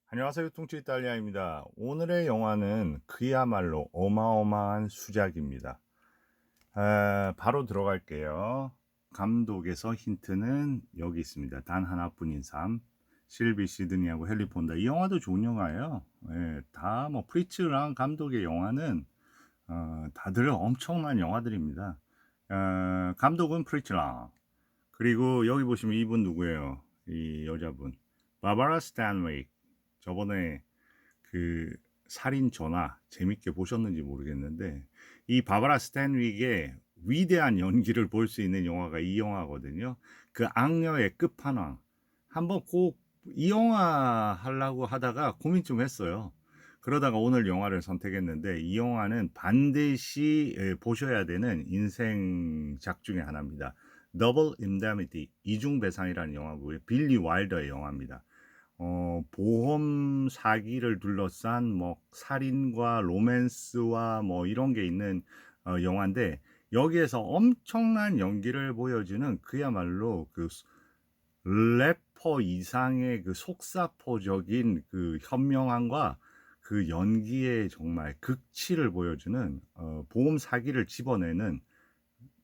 안녕하세요. 뚱치 이탈리아입니다. 오늘의 영화는 그야말로 어마어마한 수작입니다. 바로 들어갈게요. 감독에서 힌트는 여기 있습니다. 단 하나뿐인 삶. 실비 시드니하고 헨리 폰다. 이 영화도 좋은 영화예요. 예, 다 뭐 프리츠랑 감독의 영화는 다들 엄청난 영화들입니다. 감독은 프리츠랑. 그리고 여기 보시면 이분 누구예요? 이 여자분. 바바라 스탠웨이. 저번에 그 살인 전화 재밌게 보셨는지 모르겠는데 이 바바라 스탠윅의 위대한 연기를 볼 수 있는 영화가 이 영화거든요. 그 악녀의 끝판왕. 한번 꼭 이 영화 하려고 하다가 고민 좀 했어요. 그러다가 오늘 영화를 선택했는데 이 영화는 반드시 보셔야 되는 인생작 중에 하나입니다. 더블 인데미티 이중배상이라는 영화고요. 빌리 와일더의 영화입니다. 보험 사기를 둘러싼 뭐 살인과 로맨스와 뭐 이런 게 있는 영화인데 여기에서 엄청난 연기를 보여주는 그야말로 그 래퍼 이상의 그 속사포적인 그 현명함과 그 연기의 정말 극치를 보여주는 보험 사기를 집어내는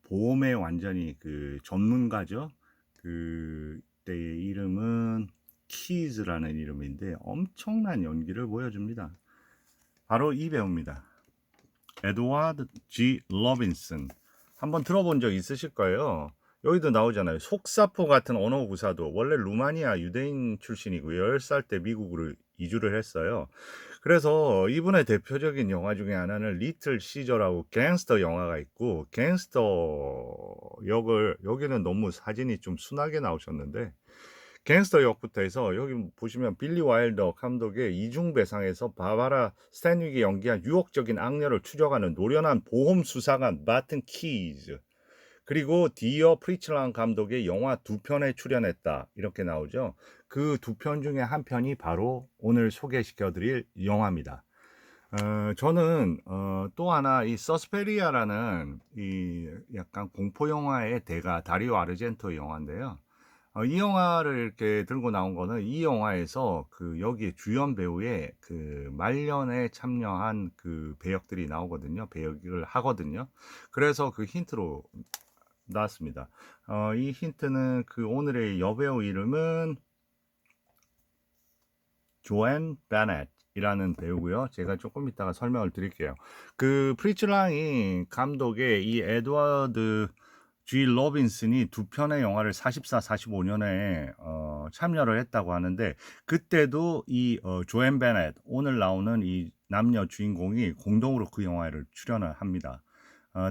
보험의 완전히 그 전문가죠. 그때의 이름은 키즈라는 이름인데 엄청난 연기를 보여줍니다. 바로 이 배우입니다. 에드워드 G. 로빈슨. 한번 들어본 적 있으실 거예요. 여기도 나오잖아요. 속사포 같은 언어 구사도 원래 루마니아 유대인 출신이고 10살 때 미국으로 이주를 했어요. 그래서 이분의 대표적인 영화 중에 하나는 리틀 시저라고 갱스터 영화가 있고 갱스터 역을 여기는 너무 사진이 좀 순하게 나오셨는데 갱스터 역부터 해서 여기 보시면 빌리 와일더 감독의 이중배상에서 바바라 스탠윅이 연기한 유혹적인 악녀를 추적하는 노련한 보험 수사관 마틴 키즈 그리고 디어 프리츠랑 감독의 영화 두 편에 출연했다 이렇게 나오죠. 그 두 편 중에 한 편이 바로 오늘 소개시켜 드릴 영화입니다. 저는 또 하나 이 서스페리아라는 이 약간 공포 영화의 대가 다리오 아르젠토 영화인데요. 이 영화를 이렇게 들고 나온 거는 이 영화에서 그 여기 주연 배우의 그 말년에 참여한 그 배역들이 나오거든요. 배역을 하거든요. 그래서 그 힌트로 나왔습니다. 이 힌트는 그 오늘의 여배우 이름은 조앤 베넷이라는 배우고요. 제가 조금 이따가 설명을 드릴게요. 그 프리츠랑이 감독의 이 에드워드 G 로빈슨이 두 편의 영화를 44, 45년에 참여를 했다고 하는데 그때도 이 조앤 베넷 오늘 나오는 이 남녀 주인공이 공동으로 그 영화를 출연을 합니다.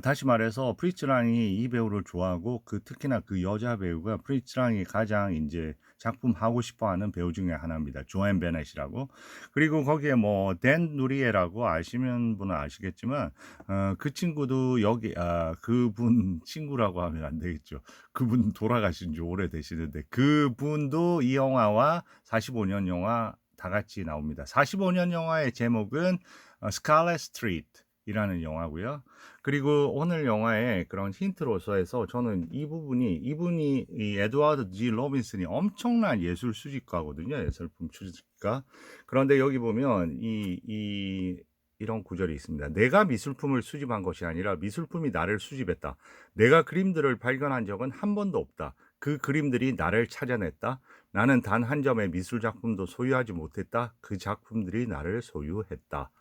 다시 말해서 프리츠랑이 이 배우를 좋아하고 그 특히나 그 여자 배우가 프리츠랑이 가장 이제 작품 하고 싶어하는 배우 중에 하나입니다. 조앤 베넷이라고. 그리고 거기에 뭐 댄 누리에라고 아시는 분은 아시겠지만 그 친구도 여기 그분 친구라고 하면 안 되겠죠. 그분 돌아가신 지 오래되시는데 그분도 이 영화와 45년 영화 다 같이 나옵니다. 45년 영화의 제목은 스칼렛 스트리트이라는 영화고요. 그리고 오늘 영화의 그런 힌트로서 해서 저는 이분이 이 에드워드 G 로빈슨이 엄청난 예술 수집가거든요. 예술품 수집가. 그런데 여기 보면 이런 구절이 있습니다. 내가 미술품을 수집한 것이 아니라 미술품이 나를 수집했다. 내가 그림들을 발견한 적은 한 번도 없다. 그 그림들이 나를 찾아냈다. 나는 단 한 점의 미술 작품도 소유하지 못했다. 그 작품들이 나를 소유했다.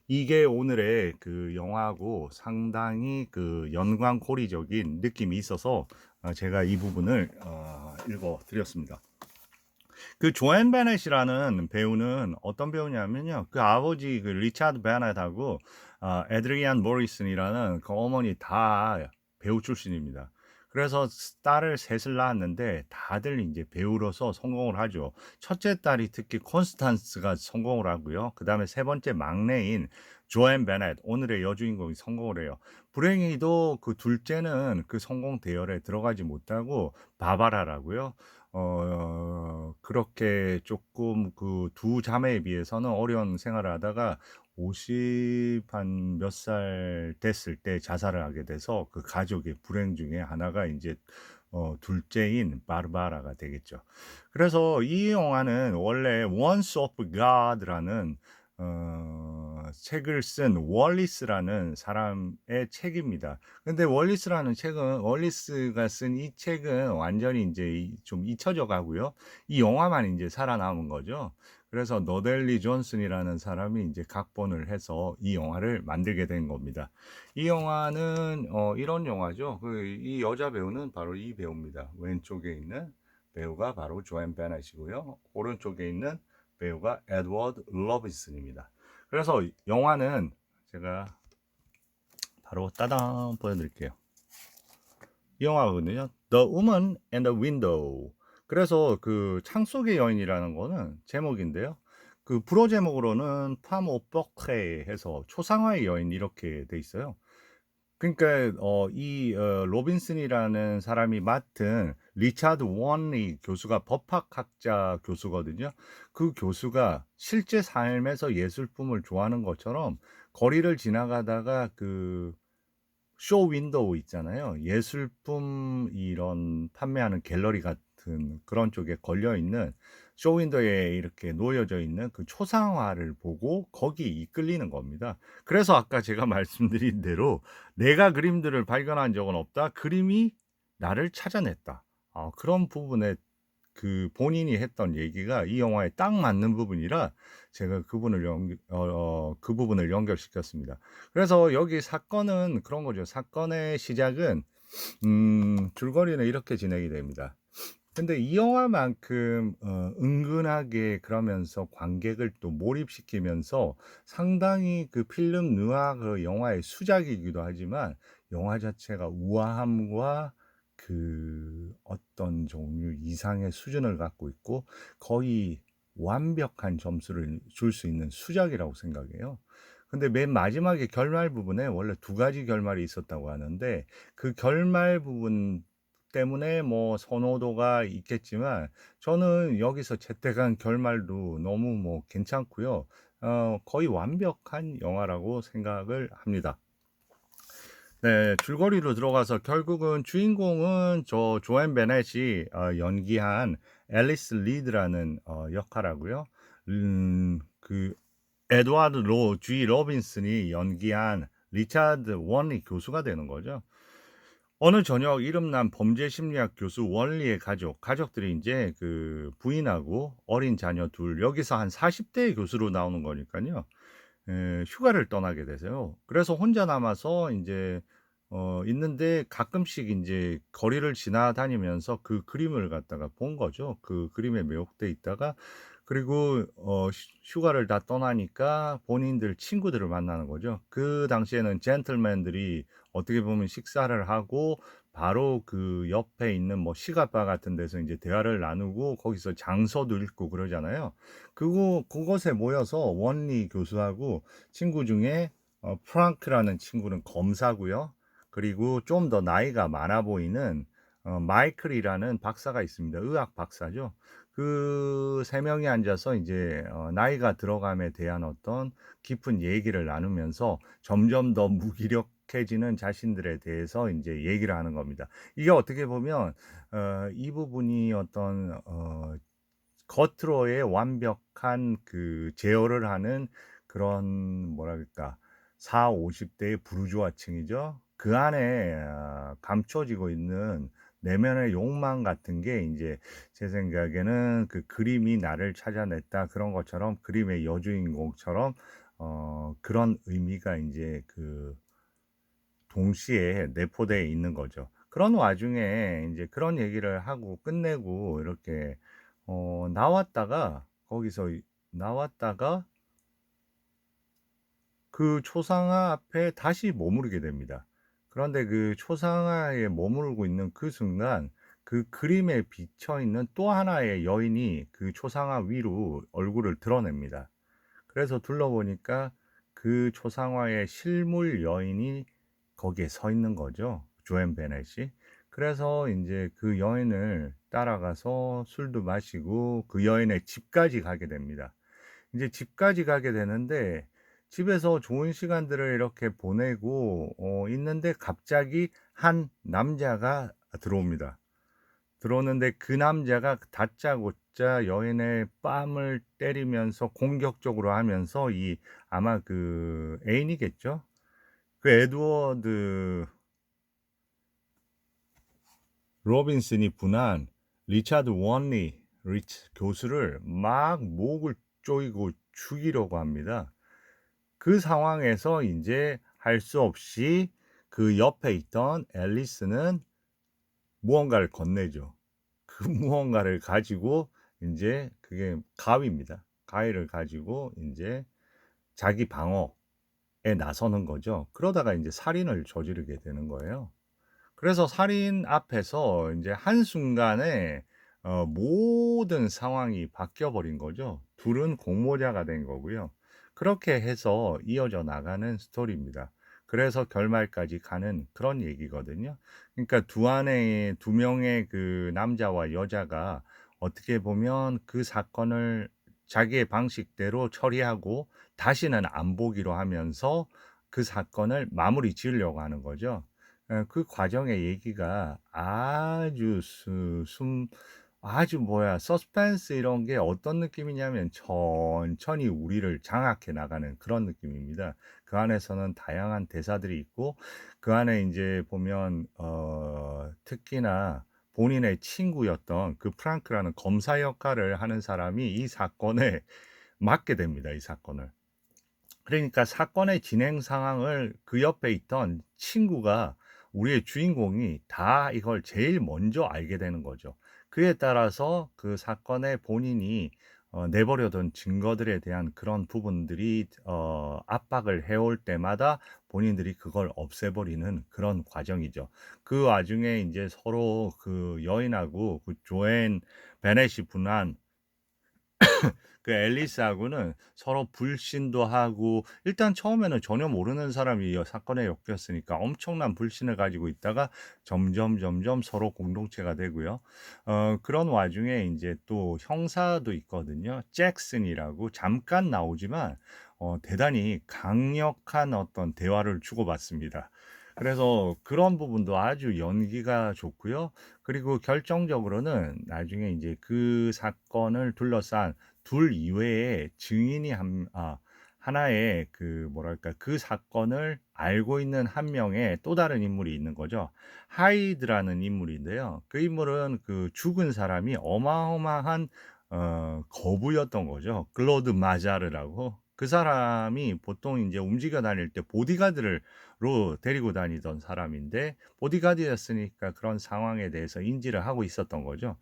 이게 오늘의 그 영화하고 상당히 그 연관고리적인 느낌이 있어서 제가 이 부분을 읽어 드렸습니다. 그 조앤 베넷이라는 배우는 어떤 배우냐면요. 그 아버지 그 리차드 베넷하고 에드리안 모리슨이라는 그 어머니 다 배우 출신입니다. 그래서 딸을 셋을 낳았는데 다들 이제 배우로서 성공을 하죠. 첫째 딸이 특히 콘스탄스가 성공을 하고요. 그 다음에 세 번째 막내인 조앤 베넷, 오늘의 여주인공이 성공을 해요. 불행히도 그 둘째는 그 성공 대열에 들어가지 못하고 바바라라고요. 그렇게 조금 그 두 자매에 비해서는 어려운 생활을 하다가 50 한 몇 살 됐을 때 자살을 하게 돼서 그 가족의 불행 중에 하나가 이제 둘째인 바르바라가 되겠죠. 그래서 이 영화는 원래 Once of God라는 책을 쓴 월리스라는 사람의 책입니다. 근데 월리스가 쓴 이 책은 완전히 이제 좀 잊혀져 가고요. 이 영화만 이제 살아남은 거죠. 그래서 너델리 존슨이라는 사람이 이제 각본을 해서 이 영화를 만들게 된 겁니다. 이 영화는 이런 영화죠. 이 여자 배우는 바로 이 배우입니다. 왼쪽에 있는 배우가 바로 조앤 베넷이고요. 오른쪽에 있는 배우가 에드워드 러빈슨입니다. 그래서 영화는 제가 바로 따당 보여드릴게요. 이 영화거든요. The Woman and the Window. 그래서 그 창 속의 여인이라는 거는 제목인데요. 그 불어 제목으로는 팜 오브 버크레이 해서 초상화의 여인 이렇게 돼 있어요. 그러니까 로빈슨이라는 사람이 맡은 리차드 원리 교수가 법학학자 교수거든요. 그 교수가 실제 삶에서 예술품을 좋아하는 것처럼 거리를 지나가다가 그 쇼 윈도우 있잖아요. 예술품 이런 판매하는 갤러리 같은 그런 쪽에 걸려 있는 쇼 윈도우에 이렇게 놓여져 있는 그 초상화를 보고 거기에 이끌리는 겁니다. 그래서 아까 제가 말씀드린 대로 '내가 그림들을 발견한 적은 없다. 그림이 나를 찾아냈다.' 그런 부분에 그 본인이 했던 얘기가 이 영화에 딱 맞는 부분이라 제가 그 부분을 연결시켰습니다. 그래서 여기 사건은 그런 거죠. 사건의 시작은 줄거리는 이렇게 진행이 됩니다. 근데 이 영화만큼 은근하게 그러면서 관객을 또 몰입시키면서 상당히 그 필름 느와 그 영화의 수작이기도 하지만 영화 자체가 우아함과 그 어떤 종류 이상의 수준을 갖고 있고 거의 완벽한 점수를 줄 수 있는 수작이라고 생각해요. 근데 맨 마지막에 결말 부분에 원래 두 가지 결말이 있었다고 하는데 그 결말 부분 때문에 뭐 선호도가 있겠지만 저는 여기서 채택한 결말도 너무 뭐 괜찮고요. 거의 완벽한 영화라고 생각을 합니다. 네. 줄거리로 들어가서 결국은 주인공은 저 조앤 베넷이 연기한 앨리스 리드라는 역할하고요. 그 에드와드 G 로빈슨이 연기한 리차드 원리 교수가 되는 거죠. 어느 저녁 이름난 범죄 심리학 교수 원리의 가족들이 인제 그 부인하고 어린 자녀 둘 여기서 한 40 대의 교수로 나오는 거니깐요. 휴가를 떠나게 되세요. 그래서 혼자 남아서 인제 있는데 가끔씩 인제 거리를 지나다니면서 그 그림을 갖다가 본 거죠. 그 그림에 매혹돼 있다가 그리고 휴가를 다 떠나니까 본인들 친구들을 만나는 거죠. 그 당시에는 젠틀맨들이 어떻게 보면 식사를 하고 바로 그 옆에 있는 뭐 시가바 같은 데서 인제 대화를 나누고 거기서 장서도 읽고 그러잖아요. 그곳에 모여서 원리 교수하고 친구 중에 프랑크라는 친구는 검사고요. 그리고 좀 더 나이가 많아 보이는 마이클이라는 박사가 있습니다. 의학 박사죠. 그 세 명이 앉아서 이제 나이가 들어감에 대한 어떤 깊은 얘기를 나누면서 점점 더 무기력해지는 자신들에 대해서 인제 얘기를 하는 겁니다. 이게 어떻게 보면 이 부분이 어떤 겉으로의 완벽한 그 제어를 하는 그런 뭐랄까 40-50 대의 부르주아층이죠. 그 안에 감춰지고 있는 내면의 욕망 같은 게 인제 제 생각에는 그 '그림이 나를 찾아냈다.' 그런 것처럼 그림의 여주인공처럼 그런 의미가 인제 그 동시에 내포되어 있는 거죠. 그런 와중에 인제 그런 얘기를 하고 끝내고 이렇게 나왔다가 거기서 나왔다가 그 초상화 앞에 다시 머무르게 됩니다. 그런데 그 초상화에 머무르고 있는 그 순간 그 그림에 비쳐 있는 또 하나의 여인이 그 초상화 위로 얼굴을 드러냅니다. 그래서 둘러보니까 그 초상화의 실물 여인이 거기에 서 있는 거죠. 조앤 베넷이. 그래서 인제 그 여인을 따라가서 술도 마시고 그 여인의 집까지 가게 됩니다. 인제 집까지 가게 되는데 집에서 좋은 시간들을 이렇게 보내고 있는데 갑자기 한 남자가 들어옵니다. 들어오는데 그 남자가 다짜고짜 여인의 뺨을 때리면서 공격적으로 하면서 이 아마 그 애인이겠죠? 그 에드워드 로빈슨이 분한 리차드 원리 교수를 막 목을 조이고 죽이려고 합니다. 그 상황에서 이제 할 수 없이 그 옆에 있던 앨리스는 무언가를 건네죠. 그 무언가를 가지고 이제 그게 가위입니다. 가위를 가지고 이제 자기 방어에 나서는 거죠. 그러다가 이제 살인을 저지르게 되는 거예요. 그래서 살인 앞에서 이제 한순간에 모든 상황이 바뀌어 버린 거죠. 둘은 공모자가 된 거고요. 그렇게 해서 이어져 나가는 스토리입니다. 그래서 결말까지 가는 그런 얘기거든요. 그러니까 두 명의 그 남자와 여자가 어떻게 보면 그 사건을 자기의 방식대로 처리하고 다시는 안 보기로 하면서 그 사건을 마무리 지으려고 하는 거죠. 그 과정의 얘기가 아주 아주 뭐야 서스펜스 이런 게 어떤 느낌이냐면 천천히 우리를 장악해 나가는 그런 느낌입니다. 그 안에서는 다양한 대사들이 있고 그 안에 인제 보면 특히나 본인의 친구였던 그 프랑크라는 검사 역할을 하는 사람이 이 사건에 맡게 됩니다, 이 사건을. 그러니까 사건의 진행 상황을 그 옆에 있던 친구가 우리의 주인공이 다 이걸 제일 먼저 알게 되는 거죠. 그에 따라서 그 사건에 본인이 내버려둔 증거들에 대한 그런 부분들이 압박을 해올 때마다 본인들이 그걸 없애버리는 그런 과정이죠. 그 와중에 인제 서로 그 여인하고 그 조앤 베넷이 분한 그 앨리스하고는 서로 불신도 하고 일단 처음에는 전혀 모르는 사람이 사건에 엮였으니까 엄청난 불신을 가지고 있다가 점점 서로 공동체가 되고요. 그런 와중에 인제 또 형사도 있거든요. 잭슨이라고 잠깐 나오지만 대단히 강력한 어떤 대화를 주고받습니다. 그래서 그런 부분도 아주 연기가 좋고요. 그리고 결정적으로는 나중에 인제 그 사건을 둘러싼 둘 이외에 증인이 하나의 그 뭐랄까 그 사건을 알고 있는 한 명의 또 다른 인물이 있는 거죠. 하이드라는 인물인데요. 그 인물은 그 죽은 사람이 어마어마한 거부였던 거죠. 클로드 마자르라고. 그 사람이 보통 인제 움직여 다닐 때 보디가드를 데리고 다니던 사람인데 보디가드였으니까 그런 상황에 대해서 인지를 하고 있었던 거죠.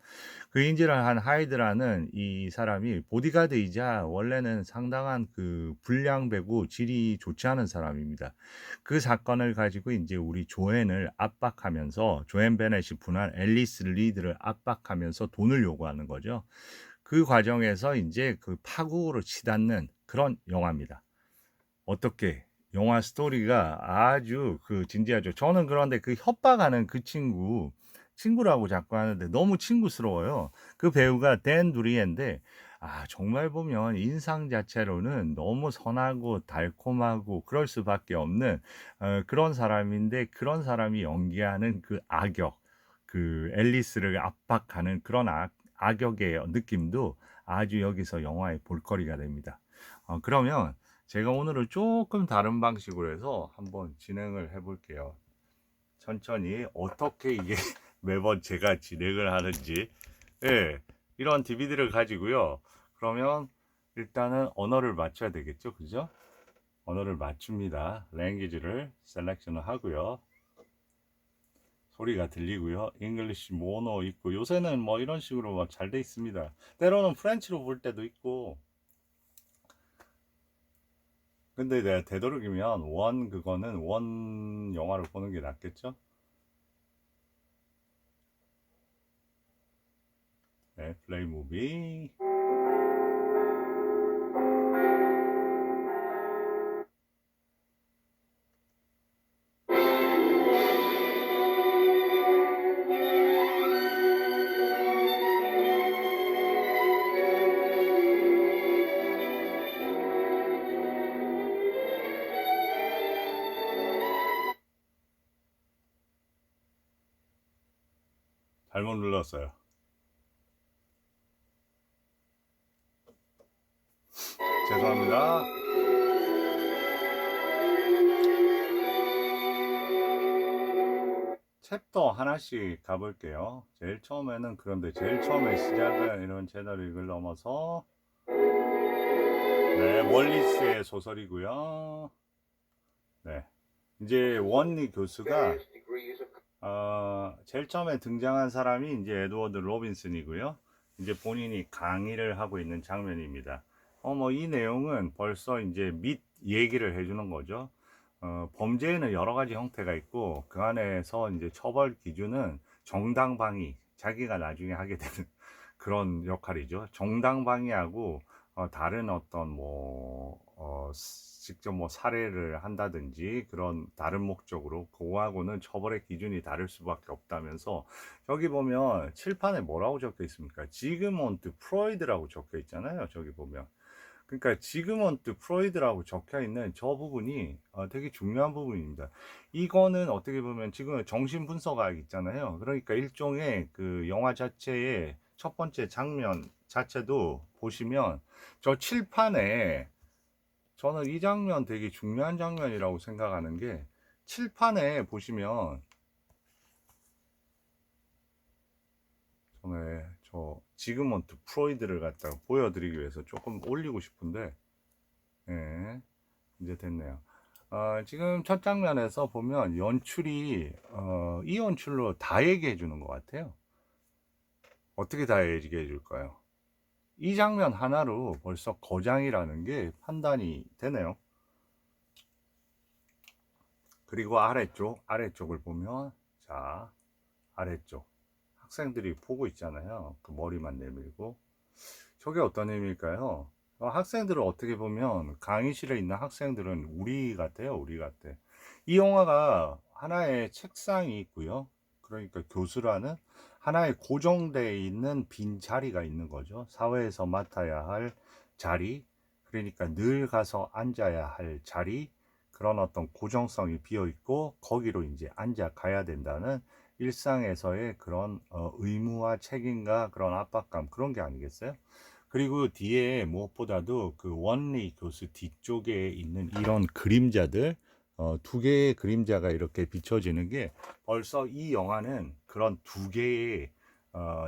그 인지를 한 하이드라는 이 사람이 보디가드이자 원래는 상당한 그 불량배고 질이 좋지 않은 사람입니다. 그 사건을 가지고 인제 우리 조앤을 압박하면서 조앤 베넷이 분한 앨리스 리드를 압박하면서 돈을 요구하는 거죠. 그 과정에서 인제 그 파국으로 치닫는 그런 영화입니다. 어떻게 영화 스토리가 아주 그 진지하죠. 저는 그런데 그 협박하는 그 친구라고 자꾸 하는데 너무 친구스러워요. 그 배우가 댄 누리엔데 정말 보면 인상 자체로는 너무 선하고 달콤하고 그럴 수밖에 없는 그런 사람인데 그런 사람이 연기하는 그 악역, 그 앨리스를 압박하는 그런 악역의 느낌도 아주 여기서 영화의 볼거리가 됩니다. 그러면 제가 오늘은 조금 다른 방식으로 해서 한번 진행을 해 볼게요. 천천히 어떻게 이게 매번 제가 진행을 하는지. 예. 이런 DVD를 가지고요. 그러면 일단은 언어를 맞춰야 되겠죠. 그죠? 언어를 맞춥니다. 랭귀지를 셀렉션을 하고요. 소리가 들리고요. 잉글리시 모노 있고 요새는 뭐 이런 식으로 뭐 잘 돼 있습니다. 때로는 프렌치로 볼 때도 있고. 근데 내가 되도록이면 그거는 원 영화를 보는 게 낫겠죠? 네, 플레이 무비. 잘 잘못 눌렀어요. 죄송합니다. 챕터 하나씩 가볼게요. 제일 처음에는 그런데 제일 처음에 시작은 이런 제너릭을 넘어서 네, 월리스의 소설이고요. 네, 이제 원리 교수가 제일 처음에 등장한 사람이 이제 에드워드 로빈슨이고요. 이제 본인이 강의를 하고 있는 장면입니다. 뭐 이 내용은 벌써 이제 밑 얘기를 해주는 거죠. 범죄에는 여러 가지 형태가 있고 그 안에서 이제 처벌 기준은 정당방위, 자기가 나중에 하게 되는 그런 역할이죠. 정당방위하고 다른 어떤 직접 뭐 살해를 한다든지 그런 다른 목적으로 그거하고는 처벌의 기준이 다를 수밖에 없다면서 저기 보면 칠판에 뭐라고 적혀 있습니까? 지그몬트 프로이드라고 적혀 있잖아요. 저기 보면. 그러니까 지그먼트 프로이드라고 적혀 있는 저 부분이 되게 중요한 부분입니다. 이거는 어떻게 보면 지금 정신 분석학 있잖아요. 그러니까 일종의 그 영화 자체의 첫 번째 장면 자체도 보시면 저 칠판에 저는 이 장면 되게 중요한 장면이라고 생각하는 게 칠판에 보시면 전에 저 지그먼트 프로이드를 갖다가 보여드리기 위해서 조금 올리고 싶은데 예, 이제 됐네요. 지금 첫 장면에서 보면 연출이 이 연출로 다 얘기해 주는 것 같아요. 어떻게 다 얘기해 줄까요? 이 장면 하나로 벌써 거장이라는 게 판단이 되네요. 그리고 아래쪽을 보면 자 아래쪽 학생들이 보고 있잖아요. 그 머리만 내밀고 저게 어떤 의미일까요? 학생들을 어떻게 보면 강의실에 있는 학생들은 우리 같아요. 우리 같아. 이 영화가 하나의 책상이 있고요. 그러니까 교수라는 하나의 고정되어 있는 빈 자리가 있는 거죠. 사회에서 맡아야 할 자리, 그러니까 늘 가서 앉아야 할 자리, 그런 어떤 고정성이 비어 있고 거기로 이제 앉아 가야 된다는 일상에서의 그런 의무와 책임과 그런 압박감 그런 게 아니겠어요? 그리고 뒤에 무엇보다도 그 원리 교수 뒤쪽에 있는 이런 그림자들 두 개의 그림자가 이렇게 비춰지는 게 벌써 이 영화는 그런 두 개의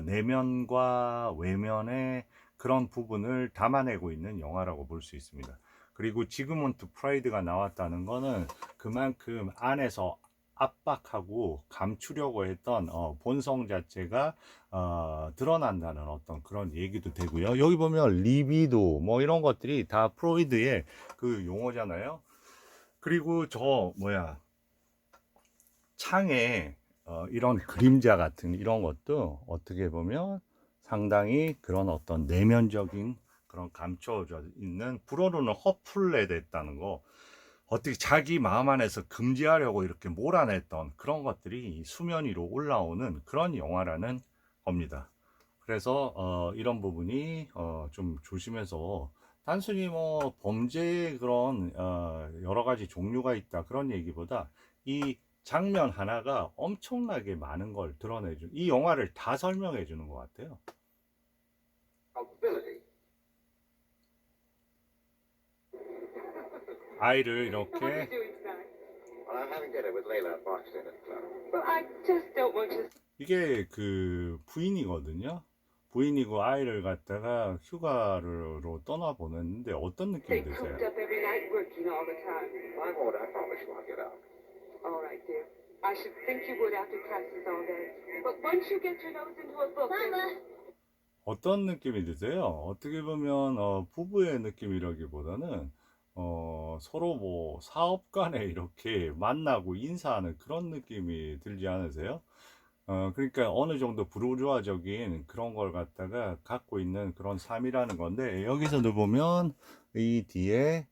내면과 외면의 그런 부분을 담아내고 있는 영화라고 볼 수 있습니다. 그리고 지그문트 프라이드가 나왔다는 거는 그만큼 안에서 압박하고 감추려고 했던 본성 자체가 드러난다는 어떤 그런 얘기도 되고요. 여기 보면 리비도 뭐 이런 것들이 다 프로이드의 그 용어잖아요. 그리고 저 뭐야 창에 이런 그림자 같은 이런 것도 어떻게 보면 상당히 그런 어떤 내면적인 그런 감춰져 있는 불어로는 허플레 됐다는 거 어떻게 자기 마음 안에서 금지하려고 이렇게 몰아냈던 그런 것들이 수면 위로 올라오는 그런 영화라는 겁니다. 그래서 이런 부분이 좀 조심해서 단순히 뭐 범죄의 그런 여러 가지 종류가 있다 그런 얘기보다 이 장면 하나가 엄청나게 많은 걸 드러내준 이 영화를 다 설명해 주는 것 같아요. 아이를 So what are you 이렇게 doing tonight? Well, I'm having dinner with Layla at Bach's Dinner Club. Well, I just don't want to. 이게 그 부인이거든요. 부인이고 아이를 갖다가 휴가로 떠나 보냈는데 어떤 느낌이 Stay 드세요? cooped up every night working all the time. I won't. I promise you I'll get out. All right, dear. I should think you would after classes all day. But once you get your nose into a book, Mama. 어떤 느낌이 드세요? 어떻게 보면 부부의 느낌이라기보다는 서로 뭐 사업 간에 이렇게 만나고 인사하는 그런 느낌이 들지 않으세요? 그러니까 어느 정도 부르주아적인 그런 걸 갖다가 갖고 있는 그런 삶이라는 건데 여기서도 보면 이 뒤에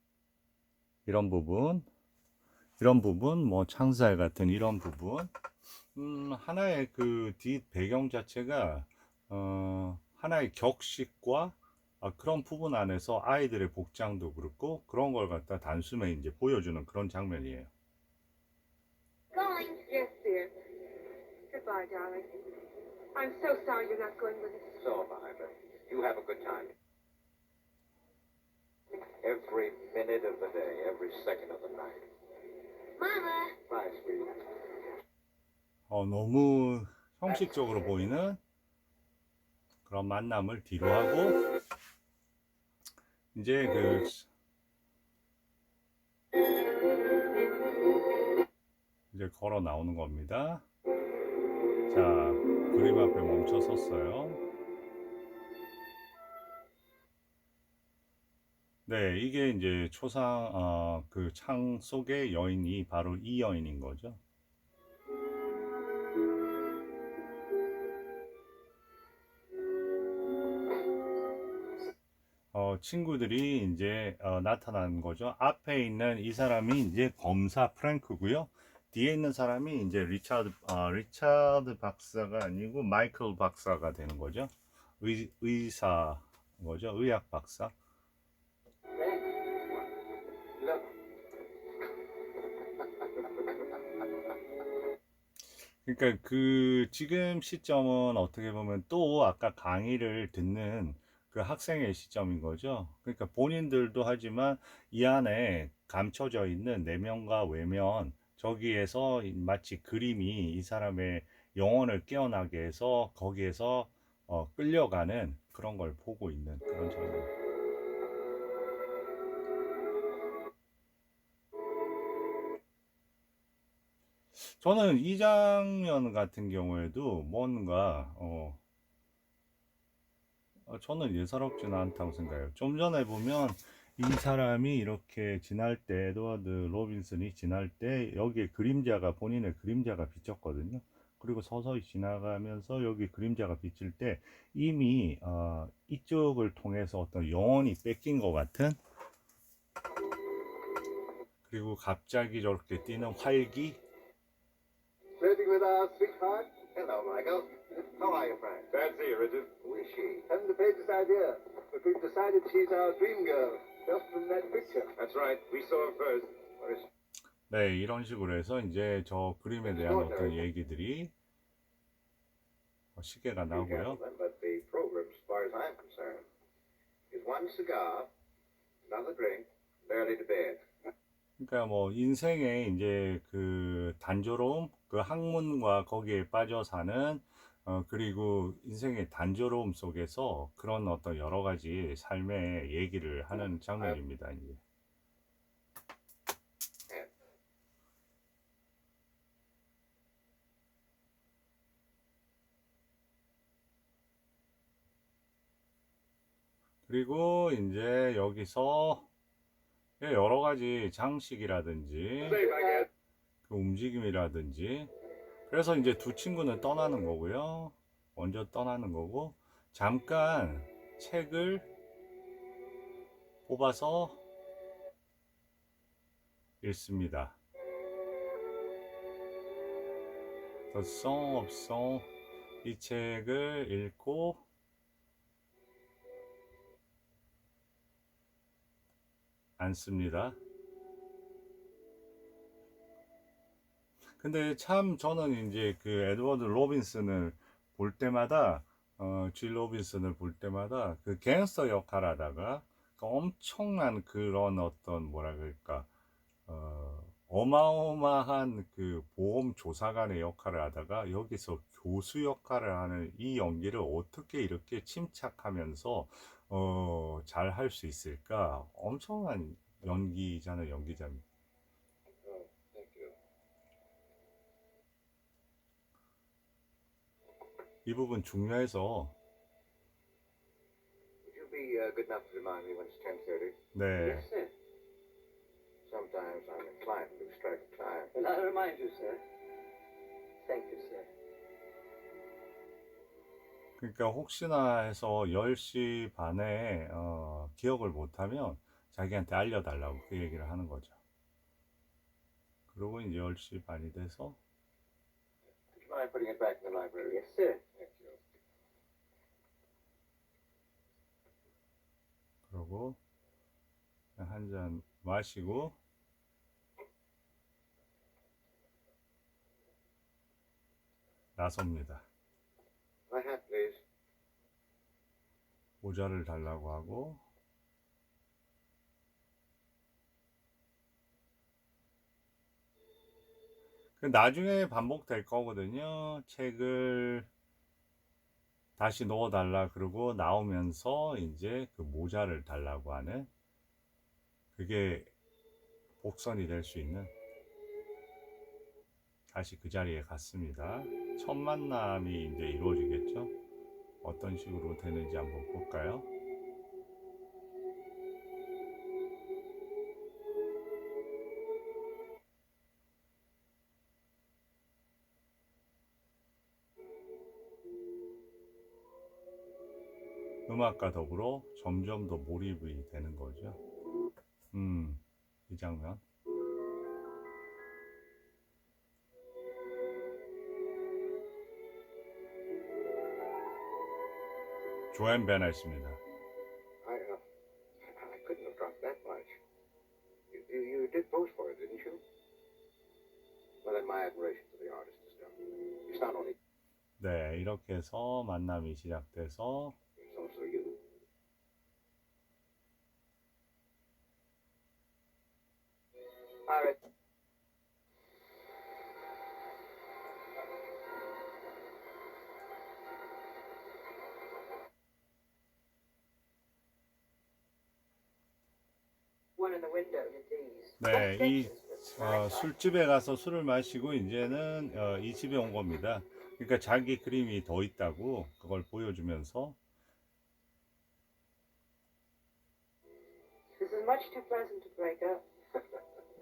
이런 부분 뭐 창살 같은 이런 부분 하나의 그 뒷 배경 자체가 하나의 격식과 그런 부분 안에서 아이들의 복장도 그렇고 그런 걸 갖다 단숨에 이제 보여주는 그런 장면이에요. Going. yes, dear. Goodbye, darling. I'm so sorry you're not going with us. So am I, but you have a good time. Every minute of the day, every second of the night. Mama! Bye, sweetie. 너무 형식적으로 보이는 그런 만남을 뒤로 하고 이제 이제 걸어 나오는 겁니다. 자, 그림 앞에 멈춰 섰어요. 네, 이게 이제 초상, 그 창 속의 여인이 바로 이 여인인 거죠. 친구들이 이제 나타나는 거죠. 앞에 있는 이 사람이 이제 검사 프랭크고요. 뒤에 있는 사람이 이제 리차드 박사가 아니고 마이클 박사가 되는 거죠. 의사 거죠. 의학 박사. Look. 그러니까 그 지금 시점은 어떻게 보면 또 아까 강의를 듣는 그 학생의 시점인 거죠. 그러니까 본인들도 하지만 이 안에 감춰져 있는 내면과 외면 저기에서 마치 그림이 이 사람의 영혼을 깨어나게 해서 거기에서 끌려가는 그런 걸 보고 있는 그런 장면. 저는 이 장면 같은 경우에도 뭔가 저는 예사롭지는 않다고 생각해요. 좀 전에 보면 이 사람이 이렇게 지날 때 에드워드 로빈슨이 지날 때 여기에 그림자가 본인의 그림자가 비쳤거든요. 그리고 서서히 지나가면서 여기 그림자가 비칠 때 이미 이쪽을 통해서 어떤 영혼이 뺏긴 것 같은 그리고 갑자기 저렇게 뛰는 활기. Flirting with our sweetheart? Hello, Michael. How are you, Frank? Fancy you, Richard. Who is she? Haven't the faintest idea, but we've decided she's our dream girl, just from that picture. That's right. We saw her first. Where is she? 네, 이런 식으로 해서 이제 저 그림에 대한 어떤 얘기들이 시계가 나오고요. But the program, as far as I'm concerned, is one cigar, another drink, barely to bed. 그러니까 뭐 인생의 이제 그 단조로움, 그 학문과 거기에 빠져 사는 그리고 인생의 단조로움 속에서 그런 어떤 여러 가지 삶의 얘기를 하는 장면입니다. 이제. 그리고 이제 여기서 여러 가지 장식이라든지 그 움직임이라든지 그래서 이제 두 친구는 떠나는 거고요. 먼저 떠나는 거고 잠깐 책을 뽑아서 읽습니다. The Song of Song 이 책을 읽고 않습니다. 근데 참 저는 이제 그 에드워드 로빈슨을 볼 때마다 G 로빈슨을 볼 때마다 그 갱스터 역할 하다가 그 엄청난 그런 어떤 뭐라 그럴까 어마어마한 그 보험 조사관의 역할을 하다가 여기서 교수 역할을 하는 이 연기를 어떻게 이렇게 침착하면서 잘 할 수 있을까? 엄청난 연기자입니다. Oh, thank you. 이 부분 중요해서 Would you be good enough to remind me when it's 10:30? 네. Yes, sir. Sometimes I'm inclined to lose track of time. And I'll remind you, sir. Thank you, sir. 그러니까 혹시나 해서 10시 반에 기억을 못하면 자기한테 알려달라고 그 얘기를 하는 거죠. 그리고 이제 10시 반이 돼서 Would you mind putting it back in the library? Yes, sir. Thank you. 그러고 한 잔 마시고 나섭니다. 모자를 달라고 하고, 나중에 반복될 거거든요. 책을 다시 넣어달라 그러고 나오면서 이제 그 모자를 달라고 하는, 그게 복선이 될 수 있는, 다시 그 자리에 갔습니다. 첫 만남이 이제 이루어지겠죠. 어떤 식으로 되는지 한번 볼까요? 음악과 더불어 점점 더 몰입이 되는 거죠. 이 장면. 조앤 베넷입니다. I couldn't have dropped that much. You did pose for it, didn't you? Well, then my admiration for the artist is done. It's not only 네, 이렇게 해서 만남이 시작돼서 it's also you. All right. One in the window, indeed. 네, 술집에 가서 술을 마시고 이제는 이 집에 온 겁니다. 그러니까 자기 그림이 더 있다고 그걸 보여주면서 This is much too pleasant to break up.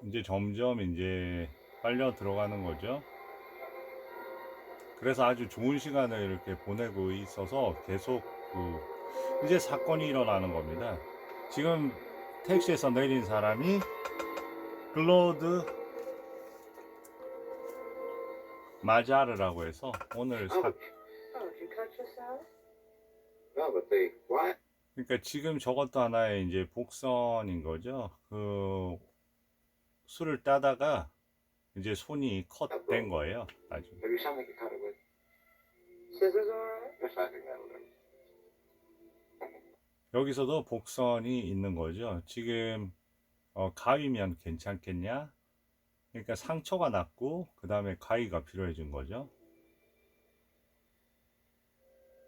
이제 점점 이제 빨려 들어가는 거죠. 그래서 아주 좋은 시간을 이렇게 보내고 있어서 계속 이제 사건이 일어나는 겁니다. 지금 택시에서 내린 사람이 클로드 마자르라고 해서 오늘 Oh, did you cut yourself? No, but the why? 그러니까 지금 저것도 하나의 이제 복선인 거죠. 술을 따다가 이제 손이 컷된 거예요. 나중에. Have you something to cut it with? Scissors all right? Yes, I think that'll do. 여기서도 복선이 있는 거죠. 지금 가위면 괜찮겠냐? 그러니까 상처가 났고 그 다음에 가위가 필요해진 거죠.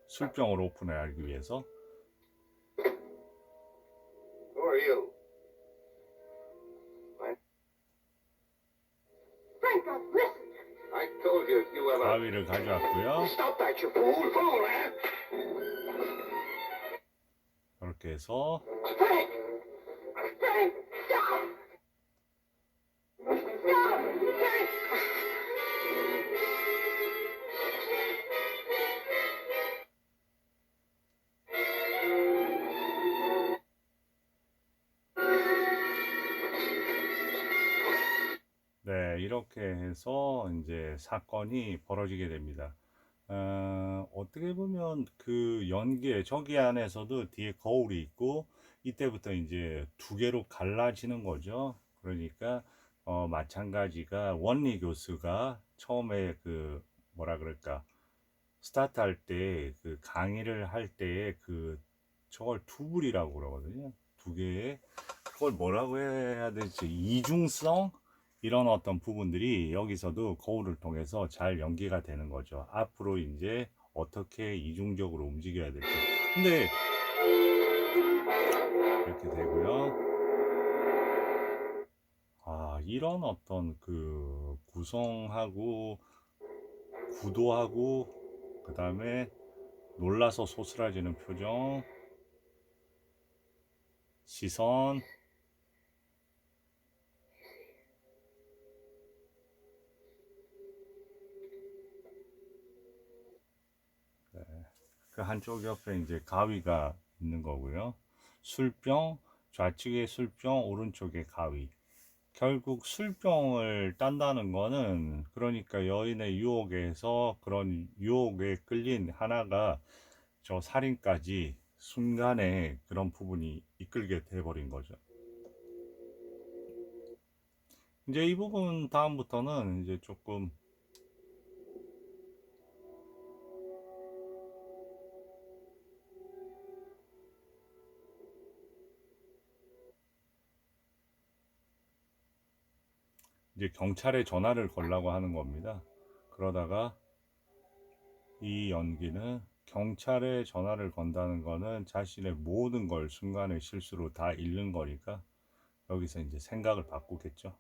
술병을 오픈을 하기 위해서. Who are you? What? Frank, listen! I told you you were a... 가위를 가져왔고요. Stop that, you fool! Fool, man! 이렇게 해서 Frank! Frank, stop! Stop! Frank! 네, 이렇게 해서 이제 사건이 벌어지게 됩니다. 어떻게 보면 그 연계 저기 안에서도 뒤에 거울이 있고 이때부터 이제 두 개로 갈라지는 거죠. 그러니까 마찬가지가 원리 교수가 처음에 그 뭐라 그럴까 스타트 할 때 그 강의를 할 때에 그 저걸 투불이라고 그러거든요. 두 개의 그걸 뭐라고 해야 될지 이중성 이런 어떤 부분들이 여기서도 거울을 통해서 잘 연계가 되는 거죠. 앞으로 이제 어떻게 이중적으로 움직여야 될지. 근데 이렇게 되고요. 이런 어떤 그 구성하고 구도하고 그 다음에 놀라서 소스라지는 표정, 시선, 그 한쪽 옆에 이제 가위가 있는 거고요. 술병, 좌측에 술병, 오른쪽에 가위. 결국 술병을 딴다는 거는 그러니까 여인의 유혹에서 그런 유혹에 끌린 하나가 저 살인까지 순간에 그런 부분이 이끌게 돼버린 거죠. 이제 이 부분 다음부터는 이제 조금 이제 경찰에 전화를 걸라고 하는 겁니다. 그러다가 이 연기는 경찰에 전화를 건다는 거는 자신의 모든 걸 순간의 실수로 다 잃는 거니까 여기서 이제 생각을 바꾸겠죠.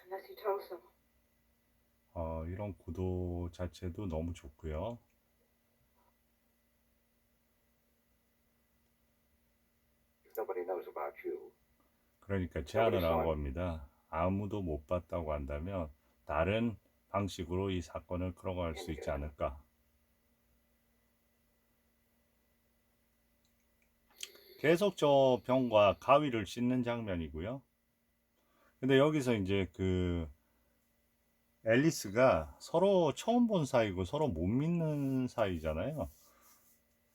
Unless you told someone. 이런 구도 자체도 너무 좋고요. Nobody knows about you. 그러니까 제안을 한 겁니다. 아무도 못 봤다고 한다면 다른 방식으로 이 사건을 끌어갈 수 있지 않을까. 계속 저 병과 가위를 씻는 장면이고요. 근데 여기서 이제 그 앨리스가 서로 처음 본 사이고 서로 못 믿는 사이잖아요.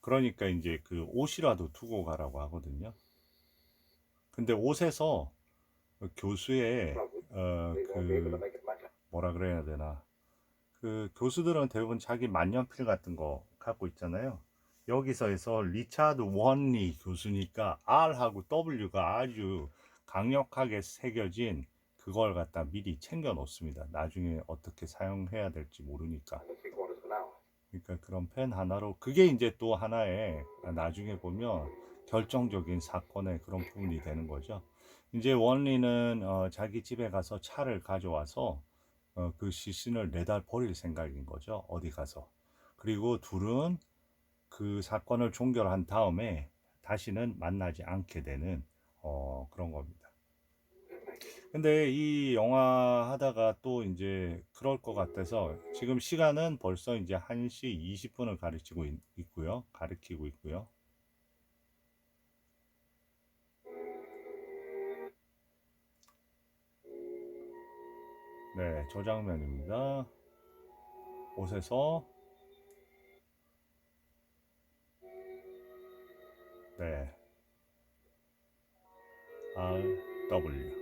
그러니까 이제 그 옷이라도 두고 가라고 하거든요. 근데 옷에서 교수의 We won't be able to 그 make it much. 뭐라 그래야 되나, 그 교수들은 대부분 자기 만년필 같은 거 갖고 있잖아요. 여기서 해서 리차드 원리 교수니까 R하고 W가 아주 강력하게 새겨진 그걸 갖다 미리 챙겨 놓습니다. 나중에 어떻게 사용해야 될지 모르니까. The 3/4 of an hour. 그러니까 그런 펜 하나로 그게 이제 또 하나의 나중에 보면 결정적인 사건의 그런 부분이 되는 거죠. 이제 원리는 자기 집에 가서 차를 가져와서 그 시신을 내다 버릴 생각인 거죠. 어디 가서. 그리고 둘은 그 사건을 종결한 다음에 다시는 만나지 않게 되는 그런 겁니다. 근데 이 영화 하다가 또 이제 그럴 것 같아서 지금 시간은 벌써 이제 1시 20분을 가리키고 있고요. 네, 저 장면입니다. 옷에서 네, RW.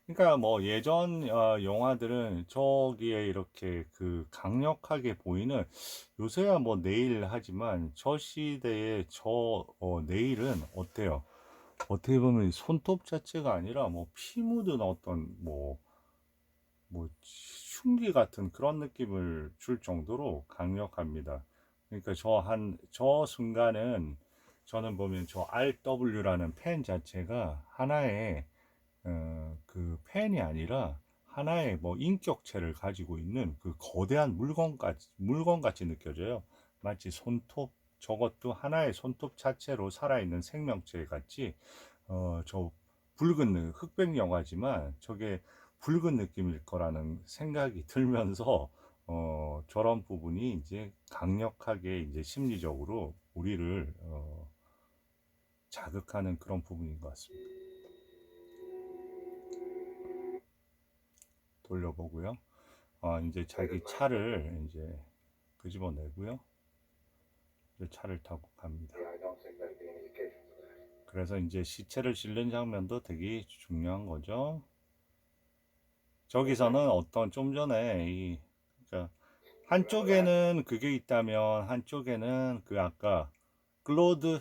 그러니까 뭐 예전 영화들은 저기에 이렇게 그 강력하게 보이는, 요새야 뭐 네일 하지만 저 시대의 저 네일은 어때요? 어떻게 보면 손톱 자체가 아니라 뭐 피 묻은 어떤 뭐 흉기 같은 그런 느낌을 줄 정도로 강력합니다. 그러니까 저 순간은 저는 보면 저 RW라는 펜 자체가 하나의 그 펜이 아니라 하나의 뭐 인격체를 가지고 있는 그 거대한 물건 같이 느껴져요. 마치 손톱, 저것도 하나의 손톱 자체로 살아있는 생명체 같이 저 흑백 영화지만 저게 붉은 느낌일 거라는 생각이 들면서 저런 부분이 이제 강력하게 이제 심리적으로 우리를 자극하는 그런 부분인 것 같습니다. 돌려보고요. 이제 자기 차를 이제 끄집어내고요. 이제 차를 타고 갑니다. Yeah, I don't think there'd be any occasion for that. 그래서 이제 시체를 실는 장면도 되게 중요한 거죠. 저기서는 어떤 좀 전에 그러니까 한쪽에는 그게 있다면 한쪽에는 그 아까 클로드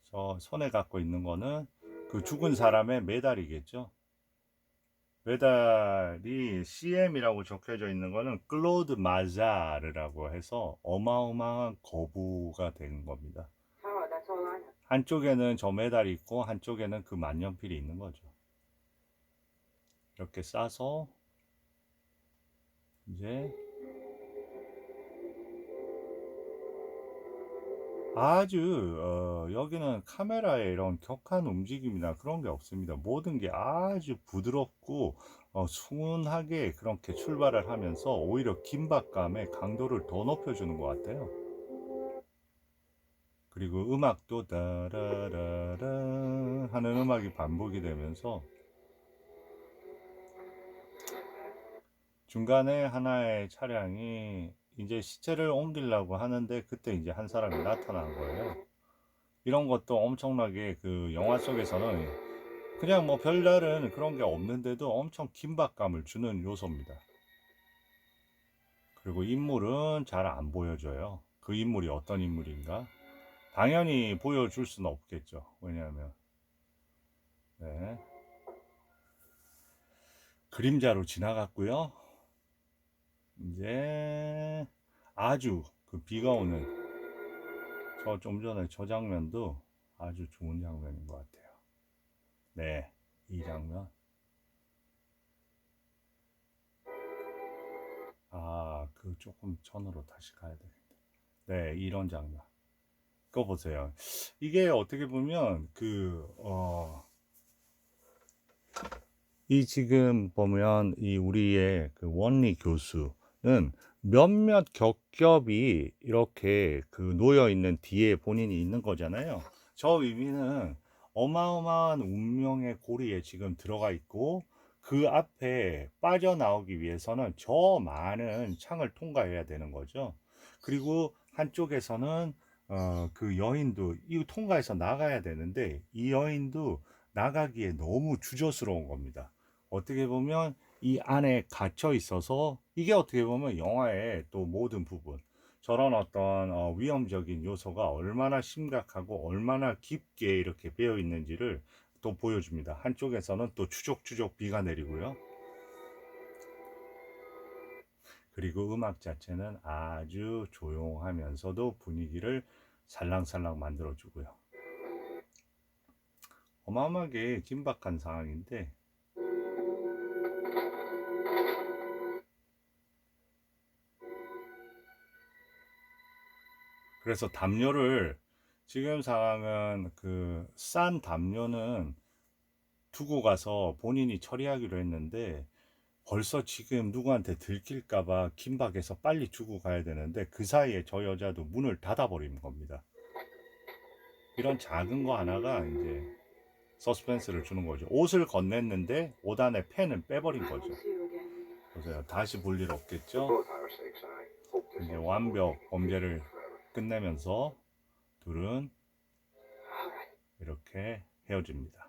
저 손에 갖고 있는 거는 그 죽은 사람의 메달이겠죠. 메달이 CM이라고 적혀져 있는 거는 클로드 마자르라고 해서 어마어마한 거부가 된 겁니다. Oh, that's all I know. 한쪽에는 저 메달이 있고 한쪽에는 그 만년필이 있는 거죠. 이렇게 싸서 이제 아주 여기는 카메라의 이런 격한 움직임이나 그런 게 없습니다. 모든 게 아주 부드럽고 순하게 그렇게 출발을 하면서 오히려 긴박감의 강도를 더 높여주는 것 같아요. 그리고 음악도 따라라라 하는 음악이 반복이 되면서 중간에 하나의 차량이 이제 시체를 옮기려고 하는데 그때 이제 한 사람이 나타난 거예요. 이런 것도 엄청나게 그 영화 속에서는 그냥 뭐 별다른 그런 게 없는데도 엄청 긴박감을 주는 요소입니다. 그리고 인물은 잘 안 보여줘요. 그 인물이 어떤 인물인가. 당연히 보여줄 수는 없겠죠. 왜냐하면 네. 그림자로 지나갔고요. 이제 아주 그 비가 오는 저 좀 전에 저 장면도 아주 좋은 장면인 것 같아요. 네, 이 장면. 아, 그 조금 전으로 다시 가야 되겠네. 네, 이런 장면. 그거 보세요. 이게 어떻게 보면 이 지금 보면 이 우리의 그 원리 교수는 몇몇 겹겹이 이렇게 그 놓여 있는 뒤에 본인이 있는 거잖아요. 저 의미는 어마어마한 운명의 고리에 지금 들어가 있고 그 앞에 빠져나오기 위해서는 저 많은 창을 통과해야 되는 거죠. 그리고 한쪽에서는 그 여인도 이 통과해서 나가야 되는데 이 여인도 나가기에 너무 주저스러운 겁니다. 어떻게 보면 이 안에 갇혀 있어서 이게 어떻게 보면 영화의 또 모든 부분 저런 어떤 위험적인 요소가 얼마나 심각하고 얼마나 깊게 이렇게 배어 있는지를 또 보여줍니다. 한쪽에서는 또 추적추적 비가 내리고요. 그리고 음악 자체는 아주 조용하면서도 분위기를 살랑살랑 만들어주고요. 어마어마하게 긴박한 상황인데 그래서 담요를 지금 상황은 그 싼 담요는 두고 가서 본인이 처리하기로 했는데 벌써 지금 누구한테 들킬까봐 긴박해서 빨리 주고 가야 되는데 그 사이에 저 여자도 문을 닫아버리는 겁니다. 이런 작은 거 하나가 이제 서스펜스를 주는 거죠. 옷을 건넸는데 옷 안에 펜을 빼버린 I 거죠. will see you again. 보세요. 다시 볼 일 For 없겠죠? both our sakes, I hope this 이제 ends 완벽 well. 범죄를 Forever. 끝내면서 둘은 All right. 이렇게 헤어집니다.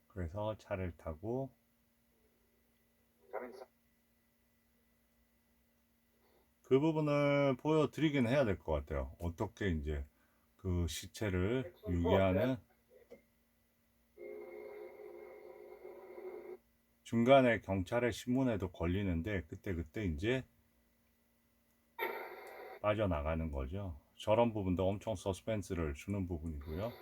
그래서 차를 타고 Come inside. 그 부분을 보여드리긴 해야 될 것 같아요. 어떻게 이제 그 시체를 유기하는 중간에 경찰의 신문에도 걸리는데 그때 이제 빠져나가는 거죠. 저런 부분도 엄청 서스펜스를 주는 부분이고요.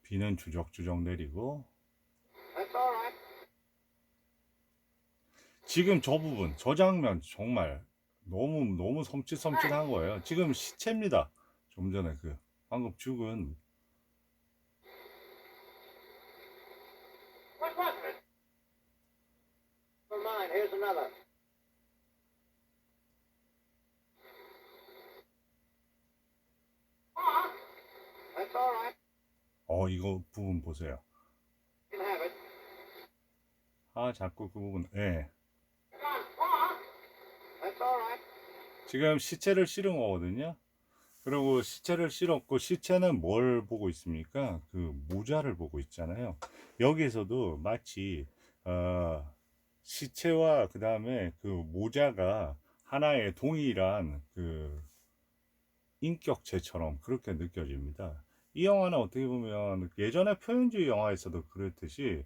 비는 주적주적 내리고 That's all right. 지금 저 부분, 저 장면 정말 너무 섬찟섬찟한 거예요. 지금 시체입니다. 좀 전에 그 방금 죽은 What was it? Never mind. Here's another. That's all right. 이거 부분 보세요. You can have it. 아 자꾸 그 부분 예. That's all right. 지금 시체를 실은 거거든요. 그리고 시체를 실었고 시체는 뭘 보고 있습니까? 그 모자를 보고 있잖아요. 여기에서도 마치 시체와 그 다음에 그 모자가 하나의 동일한 그 인격체처럼 그렇게 느껴집니다. 이 영화는 어떻게 보면 예전에 표현주의 영화에서도 그랬듯이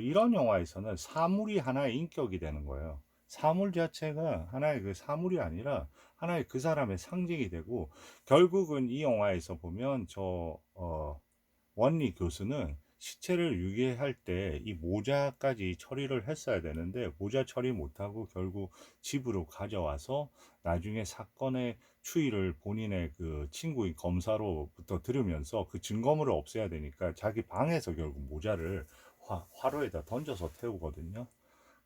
이런 영화에서는 사물이 하나의 인격이 되는 거예요. 사물 자체가 하나의 그 사물이 아니라 하나의 그 사람의 상징이 되고 결국은 이 영화에서 보면 원리 교수는 시체를 유기할 때 이 모자까지 처리를 했어야 되는데 모자 처리 못하고 결국 집으로 가져와서 나중에 사건의 추이를 본인의 그 친구인 검사로부터 들으면서 그 증거물을 없애야 되니까 자기 방에서 결국 모자를 화로에다 던져서 태우거든요.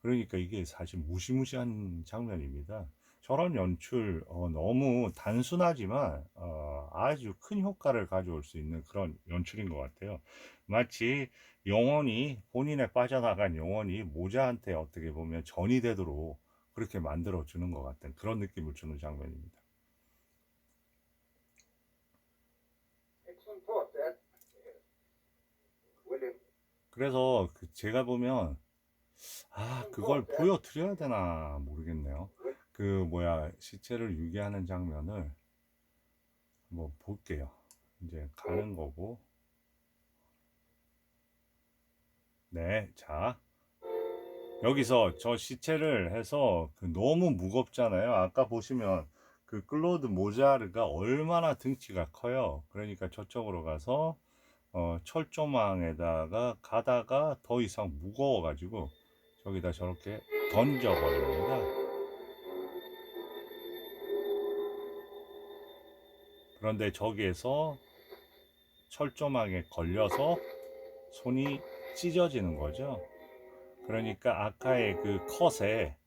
그러니까 이게 사실 무시무시한 장면입니다. 저런 연출 너무 단순하지만 아주 큰 효과를 가져올 수 있는 그런 연출인 것 같아요. 마치 영혼이 본인에 빠져나간 영혼이 모자한테 어떻게 보면 전이 되도록 그렇게 만들어 주는 것 같은 그런 느낌을 주는 장면입니다. Excellent thought, Dad. William. 그래서 제가 보면 그걸 보여드려야 되나 모르겠네요. 그 뭐야 시체를 유기하는 장면을 한번 볼게요. 이제 가는 거고. 네, 자 여기서 저 시체를 해서 너무 무겁잖아요. 아까 보시면 그 클로드 모자르가 얼마나 등치가 커요. 그러니까 저쪽으로 가서 철조망에다가 가다가 더 이상 무거워가지고 저기다 저렇게 던져버립니다. 그런데 저기에서 철조망에 걸려서 손이 찢어지는 거죠. 그러니까 아까의 그 컷에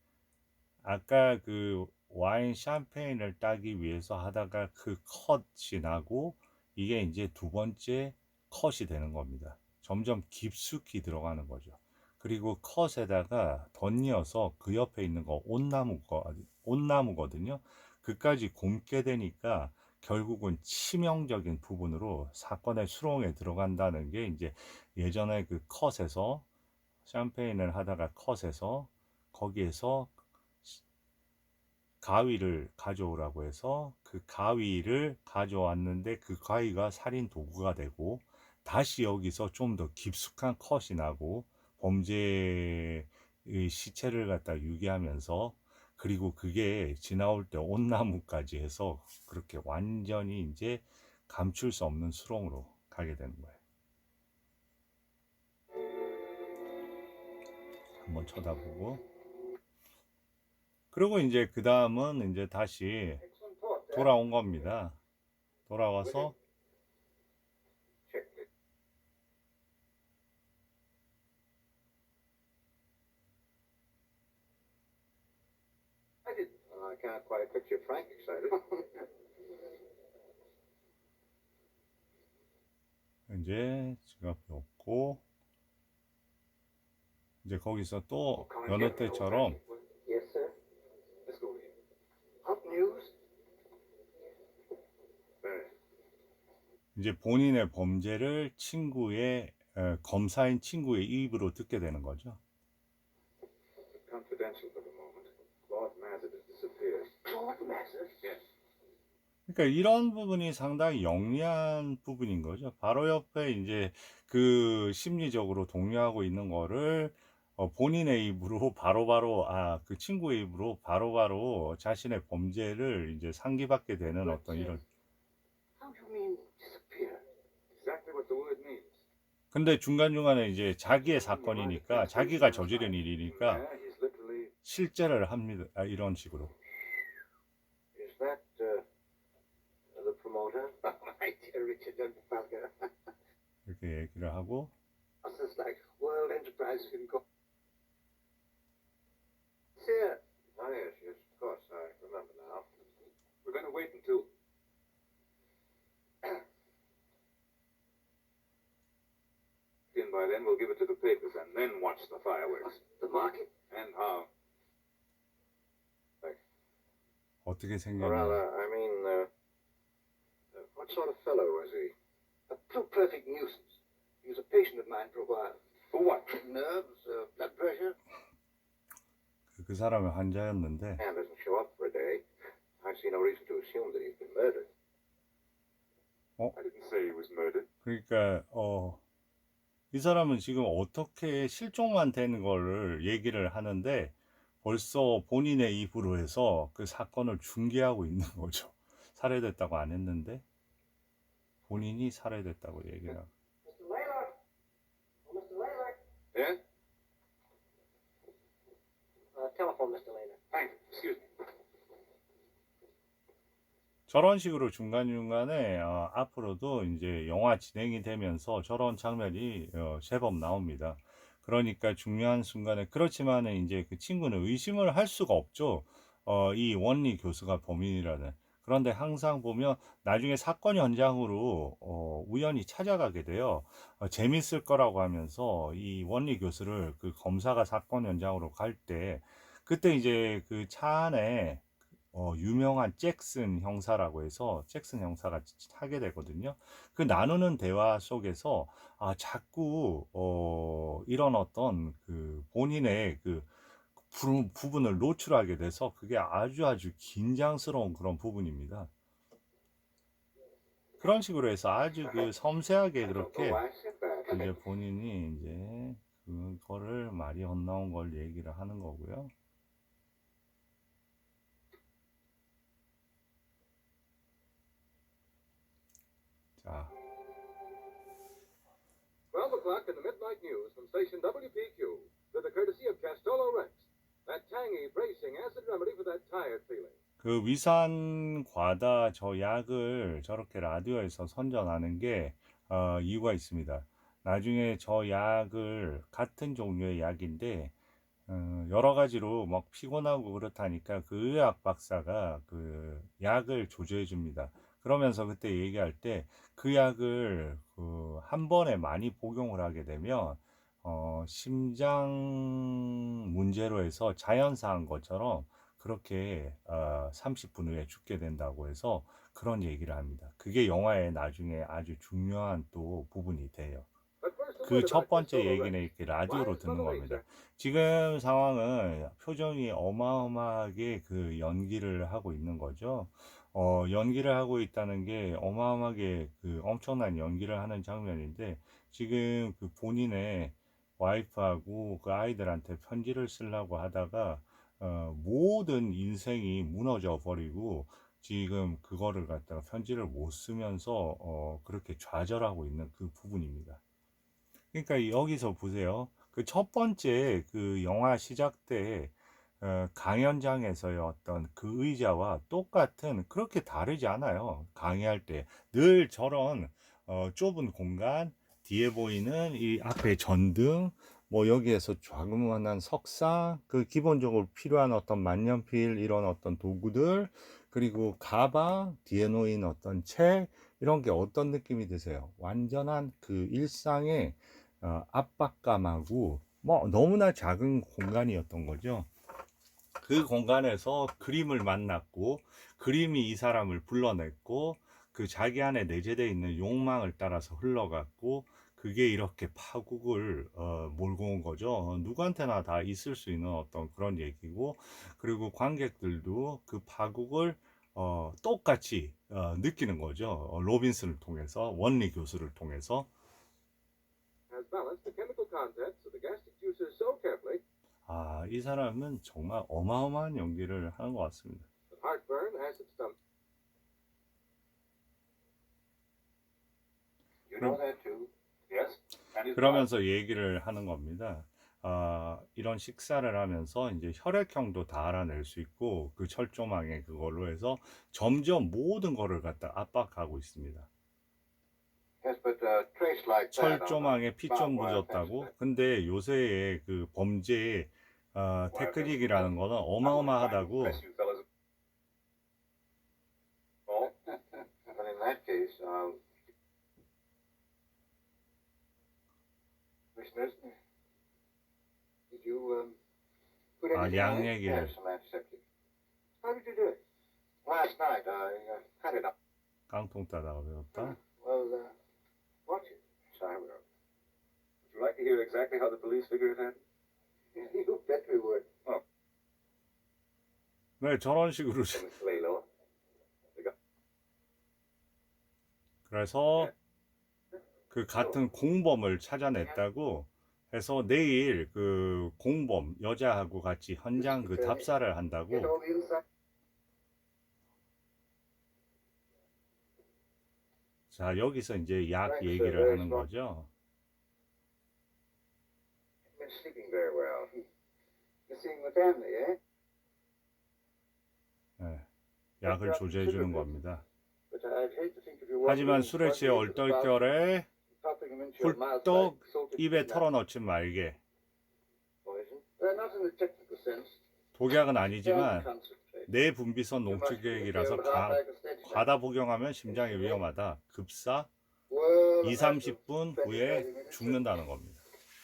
아까 그 와인 샴페인을 따기 위해서 하다가 그 컷이 나고 이게 이제 두 번째 컷이 되는 겁니다. 점점 깊숙이 들어가는 거죠. 그리고 컷에다가 덧이어서 그 옆에 있는 거 온나무거든요. 그까지 곪게 되니까 결국은 치명적인 부분으로 사건의 수렁에 들어간다는 게 이제 예전에 그 컷에서 샴페인을 하다가 컷에서 거기에서 가위를 가져오라고 해서 그 가위를 가져왔는데 그 가위가 살인 도구가 되고 다시 여기서 좀 더 깊숙한 컷이 나고 범죄의 시체를 갖다 유기하면서 그리고 그게 지나올 때 온나무까지 해서 그렇게 완전히 이제 감출 수 없는 수렁으로 가게 되는 거예요. 한번 쳐다보고 그리고 이제 그 다음은 이제 다시 돌아온 겁니다. 돌아와서 I can't quite picture Frank excited. 이제 지갑이 없고 이제 거기서 또 여느 때처럼 Yes, sir. Let's go in. Hot news? Very. 이제 본인의 범죄를 검사인 친구의 입으로 듣게 되는 거죠. Confidential for the moment. Claude Mazet has disappeared. Claude Mazet? Yes. 그러니까 이런 부분이 상당히 영리한 부분인 거죠. 바로 옆에 이제 그 심리적으로 동요하고 있는 거를 본인의 입으로 바로바로 그 친구의 입으로 바로바로 자신의 범죄를 이제 상기받게 되는 어떤 이런. How do you mean disappear? Exactly what the word means. 근데 중간중간에 이제 자기의 사건이니까 자기가 저지른 일이니까 Yeah, he's literally. 실제를 합니다. 이런 식으로. Is that the promoter? Right, Richard Dunfalker. 이렇게 얘기를 하고 What's this like? World Enterprises can go. Here. Oh yes, yes, of course. I remember now. We're going to wait until. In by then, we'll give it to the papers and then watch the fireworks. The market? And how? 어떻게 생겼냐. I mean, what sort of fellow was he? A true perfect nuisance. He was a patient of mine for a while. For what? Nerves, blood pressure. 그 사람은 환자였는데 And doesn't show up for a day. I see no reason to assume that he's been murdered. I didn't say he was murdered. 그러니까 이 사람은 지금 어떻게 실종만 된 거를 얘기를 하는데 벌써 본인의 입으로 해서 그 사건을 중계하고 있는 거죠. 살해됐다고 안 했는데 본인이 살해됐다고 얘기를 하고. Mr. Laylock. Oh, Mr. Laylock. Yeah? Telephone, Mr. Laylock. Thanks. Excuse me. 저런 식으로 중간중간에 앞으로도 이제 영화 진행이 되면서 저런 장면이 제법 나옵니다. 그러니까 중요한 순간에 그렇지만은 이제 그 친구는 의심을 할 수가 없죠. 이 원리 교수가 범인이라는. 그런데 항상 보면 나중에 사건 현장으로 우연히 찾아가게 돼요. 재밌을 거라고 하면서 이 원리 교수를 그 검사가 사건 현장으로 갈 때 그때 이제 그 차 안에 유명한 잭슨 형사라고 해서 잭슨 형사가 하게 되거든요. 그 나누는 대화 속에서 자꾸 이런 어떤 그 본인의 그 부분을 노출하게 돼서 그게 아주 긴장스러운 그런 부분입니다. 그런 식으로 해서 아주 그 섬세하게 그렇게 이제 본인이 이제 그거를 말이 헛나온 걸 얘기를 하는 거고요. 자, 12 o'clock in the midnight news from station WPQ, with the courtesy of Castello Rex. That tangy, bracing acid remedy for that tired feeling. 그 위산 과다 저 약을 저렇게 라디오에서 선전하는 게 이유가 있습니다. 나중에 저 약을 같은 종류의 약인데 여러 가지로 막 피곤하고 그렇다니까 그 의학 박사가 그 약을 조제해 줍니다. 그러면서 그때 얘기할 때 그 약을 한 번에 많이 복용을 하게 되면 심장 문제로 해서 자연사한 것처럼 그렇게 30분 후에 죽게 된다고 해서 그런 얘기를 합니다. 그게 영화의 나중에 아주 중요한 또 부분이 돼요. But first, a 그 word 첫 about 번째 Castello 얘기는 Rex. 이렇게 라디오로 Wise 듣는 mother 겁니다. nature. 지금 상황은 표정이 어마어마하게 그 연기를 하고 있는 거죠. 연기를 하고 있다는 게 어마어마하게 그 엄청난 연기를 하는 장면인데 지금 그 본인의 와이프하고 그 아이들한테 편지를 쓰려고 하다가 모든 인생이 무너져 버리고 지금 그거를 갖다가 편지를 못 쓰면서 그렇게 좌절하고 있는 그 부분입니다. 그러니까 여기서 보세요. 그 첫 번째 그 영화 시작 때 강연장에서의 어떤 그 의자와 똑같은 그렇게 다르지 않아요. 강의할 때 늘 저런 좁은 공간 뒤에 보이는 이 앞에 전등 뭐 여기에서 조그만한 석상 그 기본적으로 필요한 어떤 만년필 이런 어떤 도구들 그리고 가방 뒤에 놓인 어떤 책 이런 게 어떤 느낌이 드세요? 완전한 그 일상의 압박감하고 뭐 너무나 작은 공간이었던 거죠. 그 공간에서 그림을 만났고 그림이 이 사람을 불러냈고 그 자기 안에 내재되어 있는 욕망을 따라서 흘러갔고 그게 이렇게 파국을 몰고 온 거죠. 누구한테나 다 있을 수 있는 어떤 그런 얘기고 그리고 관객들도 그 파국을 똑같이 느끼는 거죠. 로빈슨을 통해서 원리 교수를 통해서 Has balanced the chemical contents of the gastric juices so carefully 이 사람은 정말 어마어마한 연기를 하는 것 같습니다. that heartburn, acid stomach. You know that too? Yes. And his 그러면서 얘기를 하는 겁니다. 이런 식사를 하면서 이제 혈액형도 다 알아낼 수 있고 그 철조망에 그걸로 해서 점점 모든 거를 갖다 압박하고 있습니다. Yes, but trace like that 철조망에 피 좀 묻었다고. 근데 요새의 그 범죄의 테크닉이라는 거는 어마어마하다고. Oh, but in that case, listeners, did you put anything 양 in it? 얘기를. Yes, some antiseptic. How did you do it? Last night, I cut it up. 깡통 따다가 배웠다. Well, watch it. Sorry, Would you like to hear exactly how the police figure it out? You bet we would. Oh, 네, 저런 식으로. lay low. 그래서 그 같은 공범을 찾아냈다고 해서 내일 그 공범 여자하고 같이 현장 그 답사를 Get 한다고. all the inside. 자, 여기서 이제 약 얘기를 하는 거죠. Been sleeping very well. You're seeing the family, eh? 네, 약을 조제해 주는 겁니다. But I'd hate to think of you 하지만 술에 취해 얼떨결에 popping them into your mouth 훌떡 like salted 입에 peanuts. 털어넣지 말게. Poison? Not in the technical sense. 독약은 아니지만 Concentrate. 내 분비선 농축액이라서 과다 복용하면 심장에 위험하다. 급사 Well, 2, 30분 후에 죽는다는 겁니다.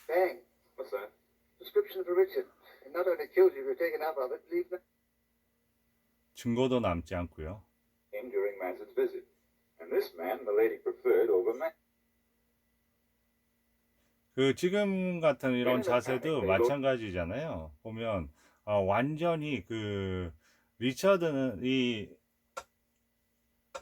Bang. What's that? Prescription for Richard. It not only kills you if you take enough of it, leave the... 증거도 남지 않고요. during Manson's visit. And this man, the lady preferred over Manson. 그 지금 같은 이런 자세도 마찬가지잖아요. 보면 완전히 그 리처드는 이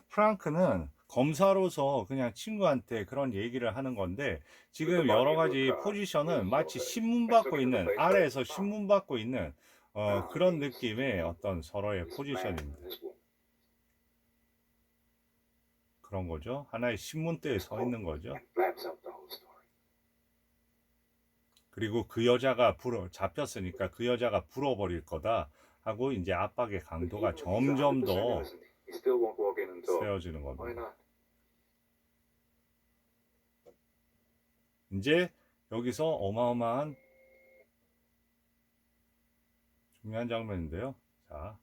프랑크는 검사로서 그냥 친구한테 그런 얘기를 하는 건데 지금 여러 가지 포지션은 마치 신문 받고 있는 아래에서 신문 받고 있는 그런 느낌의 어떤 서로의 포지션입니다. 그런 거죠. 하나의 신문대에 서 있는 거죠. 그리고 그 여자가 잡혔으니까 그 여자가 불어버릴 거다 하고 이제 압박의 강도가 점점 더 세워지는 겁니다. 이제 여기서 어마어마한 중요한 장면인데요. 자,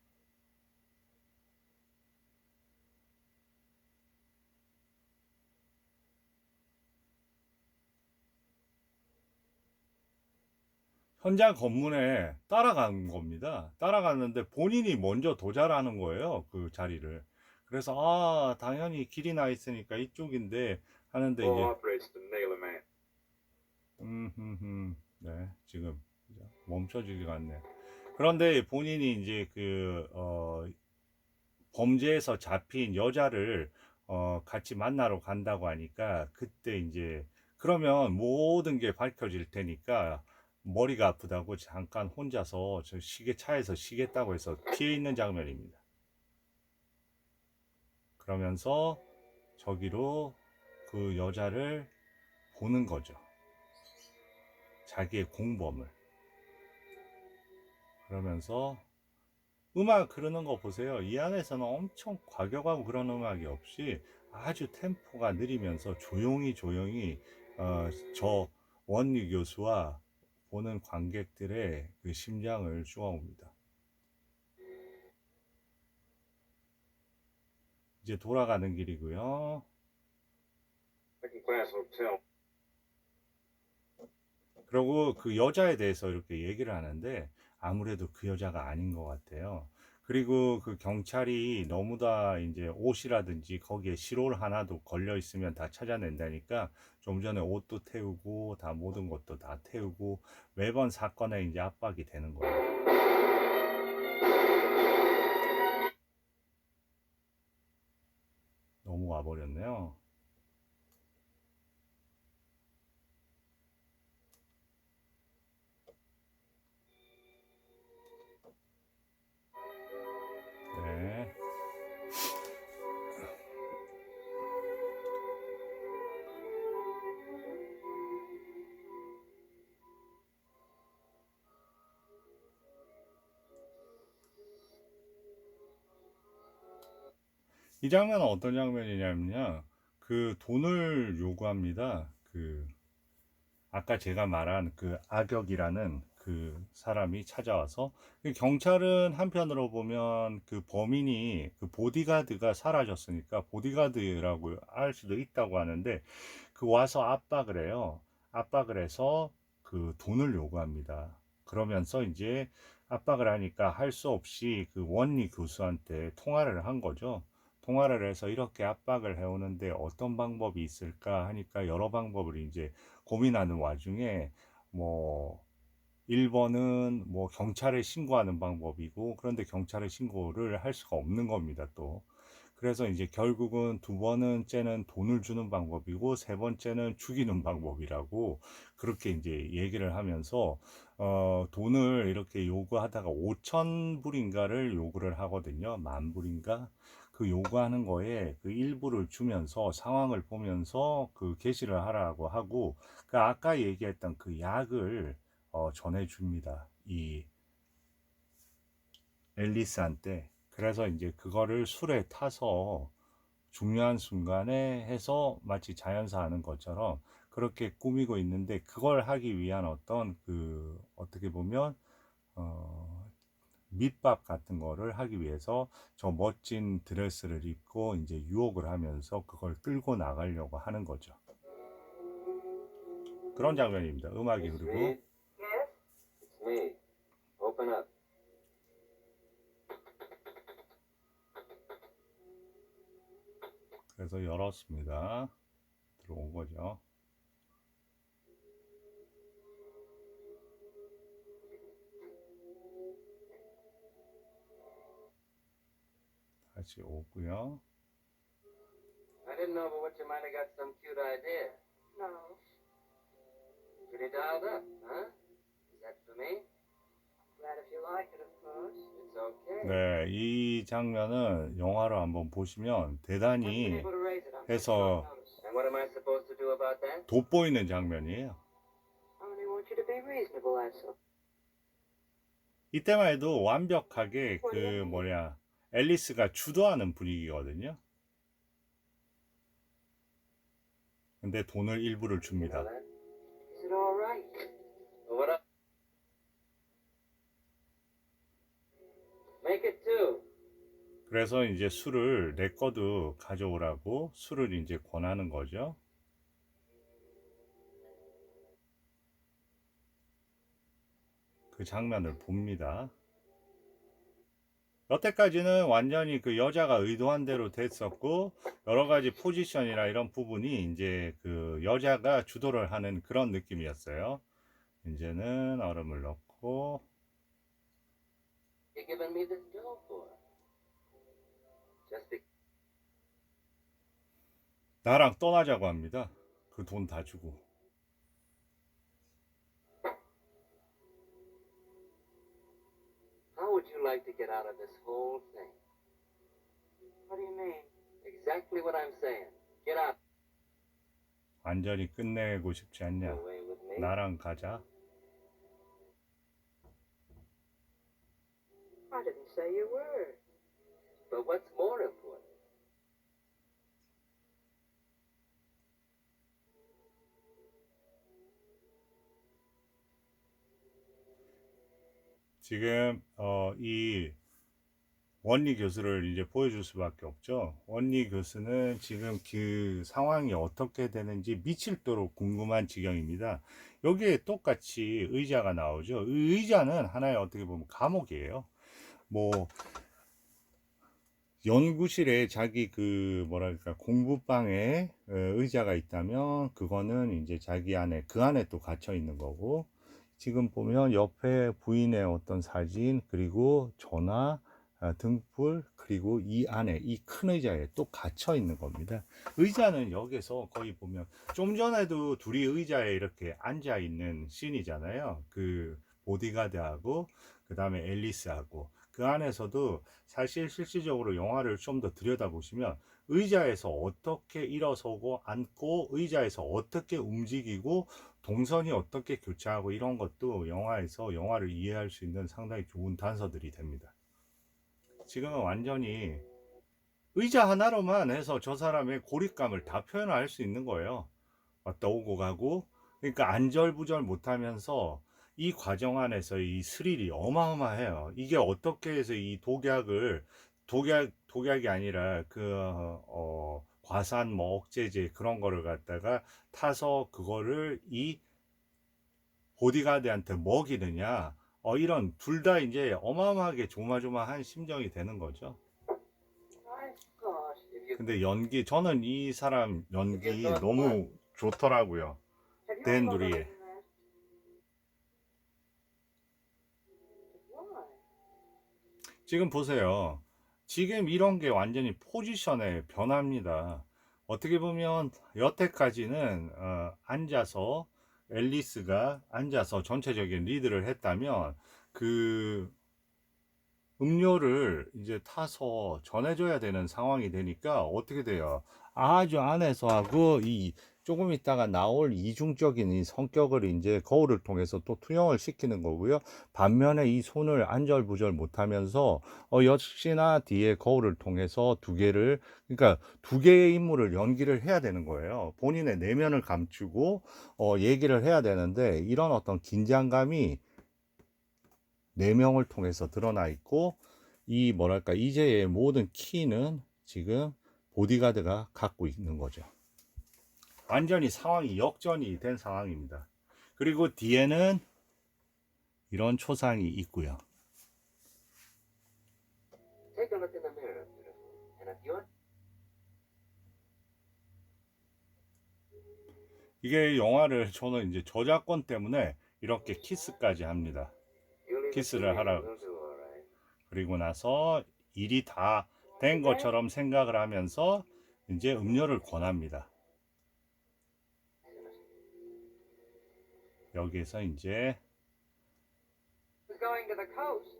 현장 검문에 따라간 겁니다. 따라갔는데 본인이 먼저 도달하는 거예요. 그 자리를. 그래서 당연히 길이 나 있으니까 이쪽인데 하는데 이제 네, 지금 멈춰지지가 않네. 그런데 본인이 이제 범죄에서 잡힌 여자를 같이 만나러 간다고 하니까 그때 이제 그러면 모든 게 밝혀질 테니까 머리가 아프다고 잠깐 혼자서 저 차에서 쉬겠다고 해서 피해 있는 장면입니다. 그러면서 저기로 그 여자를 보는 거죠. 자기의 공범을. 그러면서 음악 흐르는 거 보세요. 이 안에서는 엄청 과격하고 그런 음악이 없이 아주 템포가 느리면서 조용히 저 원리 교수와 보는 관객들의 그 심장을 쪼아옵니다. 이제 돌아가는 길이고요. 그리고 그 여자에 대해서 이렇게 얘기를 하는데 아무래도 그 여자가 아닌 것 같아요. 그리고 그 경찰이 너무 다 이제 옷이라든지 거기에 실올 하나도 걸려 있으면 다 찾아낸다니까 좀 전에 옷도 태우고 다 모든 것도 다 태우고 매번 사건에 이제 압박이 되는 거예요. 너무 와버렸네요. 네. 이 장면은 어떤 장면이냐면요. 그 돈을 요구합니다. 아까 제가 말한 그 악역이라는 그 사람이 찾아와서 경찰은 한편으로 보면 그 범인이 그 보디가드가 사라졌으니까 보디가드라고 할 수도 있다고 하는데 그 와서 압박을 해요. 압박을 해서 그 돈을 요구합니다. 그러면서 이제 압박을 하니까 할 수 없이 그 원리 교수한테 통화를 한 거죠. 통화를 해서 이렇게 압박을 해오는데 어떤 방법이 있을까 하니까 여러 방법을 이제 고민하는 와중에 뭐 1번은 뭐 경찰에 신고하는 방법이고 그런데 경찰에 신고를 할 수가 없는 겁니다 또. 그래서 이제 결국은 두 번째는 돈을 주는 방법이고 세 번째는 죽이는 방법이라고 그렇게 이제 얘기를 하면서 돈을 이렇게 요구하다가 5천 불인가를 요구를 하거든요. 10,000불인가? 그 요구하는 거에 그 일부를 주면서 상황을 보면서 그 게시를 하라고 하고 그 아까 얘기했던 그 약을 전해줍니다. 이 앨리스한테. 그래서 이제 그거를 술에 타서 중요한 순간에 해서 마치 자연사 하는 것처럼 그렇게 꾸미고 있는데 그걸 하기 위한 어떤 어떻게 보면 밑밥 같은 거를 하기 위해서 저 멋진 드레스를 입고 이제 유혹을 하면서 그걸 끌고 나가려고 하는 거죠. 그런 장면입니다. 음악이 흐르고 Yes? It's me. Open up. 그래서 열었습니다. 들어온 거죠. 다시 오고요. I didn't know but what you might have got some cute idea. No. Pretty dialed up, huh? Is that for me? Glad if you like it, of course. It's okay. 네, 이 장면은 영화로 한번 보시면 Wasn't 대단히 able to raise it on 해서 such short notice. And what am I supposed to do about that? 돋보이는 장면이에요. I only want you to be reasonable, that's all. 이때만 해도 완벽하게 앨리스가 주도하는 분위기거든요. 근데 돈을 일부를 줍니다. Is it all right? What up? Make it two. 그래서 이제 술을 내 거도 가져오라고 술을 이제 권하는 거죠. 그 장면을 봅니다. 여태까지는 완전히 그 여자가 의도한 대로 됐었고, 여러 가지 포지션이나 이런 부분이 이제 그 여자가 주도를 하는 그런 느낌이었어요. 이제는 얼음을 넣고, You giving me this dough for? Just be. 나랑 떠나자고 합니다. 그 돈 다 주고. How would you like to get out of this whole thing? What do you mean? Exactly what I'm saying. Get out. 완전히 끝내고 싶지 않냐? Away with me. 나랑 가자. I didn't say you were. But what's more important? 지금 이 원리 교수를 이제 보여줄 수밖에 없죠. 원리 교수는 지금 그 상황이 어떻게 되는지 미칠도록 궁금한 지경입니다. 여기에 똑같이 의자가 나오죠. 이 의자는 하나의 어떻게 보면 감옥이에요. 뭐 연구실에 자기 그 뭐랄까 공부방에 의자가 있다면 그거는 이제 자기 안에 그 안에 또 갇혀 있는 거고, 지금 보면 옆에 부인의 어떤 사진, 그리고 전화, 등불, 그리고 이 안에 이 큰 의자에 또 갇혀 있는 겁니다. 의자는 여기서 거의 보면 좀 전에도 둘이 의자에 이렇게 앉아 있는 씬이잖아요. 그 보디가드하고 그 다음에 앨리스하고, 그 안에서도 사실 실질적으로 영화를 좀 더 들여다보시면 의자에서 어떻게 일어서고 앉고, 의자에서 어떻게 움직이고, 동선이 어떻게 교차하고, 이런 것도 영화에서 영화를 이해할 수 있는 상당히 좋은 단서들이 됩니다. 지금은 완전히 의자 하나로만 해서 저 사람의 고립감을 다 표현할 수 있는 거예요. 왔다 오고 가고, 그러니까 안절부절 못하면서 이 과정 안에서 이 스릴이 어마어마해요. 이게 어떻게 해서 이 독약이 아니라 과산 뭐 억제제 그런 거를 갖다가 타서 그거를 이 보디가드한테 먹이느냐, 이런 둘 다 이제 어마어마하게 조마조마한 심정이 되는 거죠. My gosh. If you 근데 저는 이 사람 연기 너무 좋더라고요. Have you 댄 ever 누리에. done that? Why? 지금 보세요. 지금 이런 게 완전히 포지션의 변화입니다. 어떻게 보면 여태까지는 앉아서 앨리스가 앉아서 전체적인 리드를 했다면, 그 음료를 이제 타서 전해줘야 되는 상황이 되니까 어떻게 돼요? 아주 안에서 하고 이 조금 있다가 나올 이중적인 이 성격을 이제 거울을 통해서 또 투영을 시키는 거고요. 반면에 이 손을 안절부절 못하면서 역시나 뒤에 거울을 통해서 그러니까 두 개의 인물을 연기를 해야 되는 거예요. 본인의 내면을 감추고 얘기를 해야 되는데, 이런 어떤 긴장감이 네 명을 통해서 드러나 있고, 이 뭐랄까 이제의 모든 키는 지금 보디가드가 갖고 있는 거죠. 완전히 상황이 역전이 된 상황입니다. 그리고 뒤에는 이런 초상이 있고요. take a look in the mirror, beautiful. And if you're 이게 영화를 저는 이제 저작권 때문에 이렇게 키스까지 합니다. You leave it to 키스를 me. 하라고. We'll do all right. 그리고 나서 일이 다 된 것처럼 생각을 하면서 이제 음료를 권합니다. 여기에서 이제 Was going to the coast.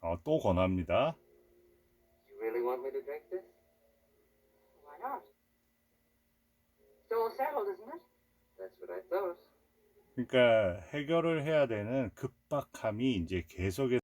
Well, 또 권합니다. You really want me to drink this? why not? It's all settled, isn't it? That's what I thought. 그러니까 해결을 해야 되는 급박함이 이제 계속해서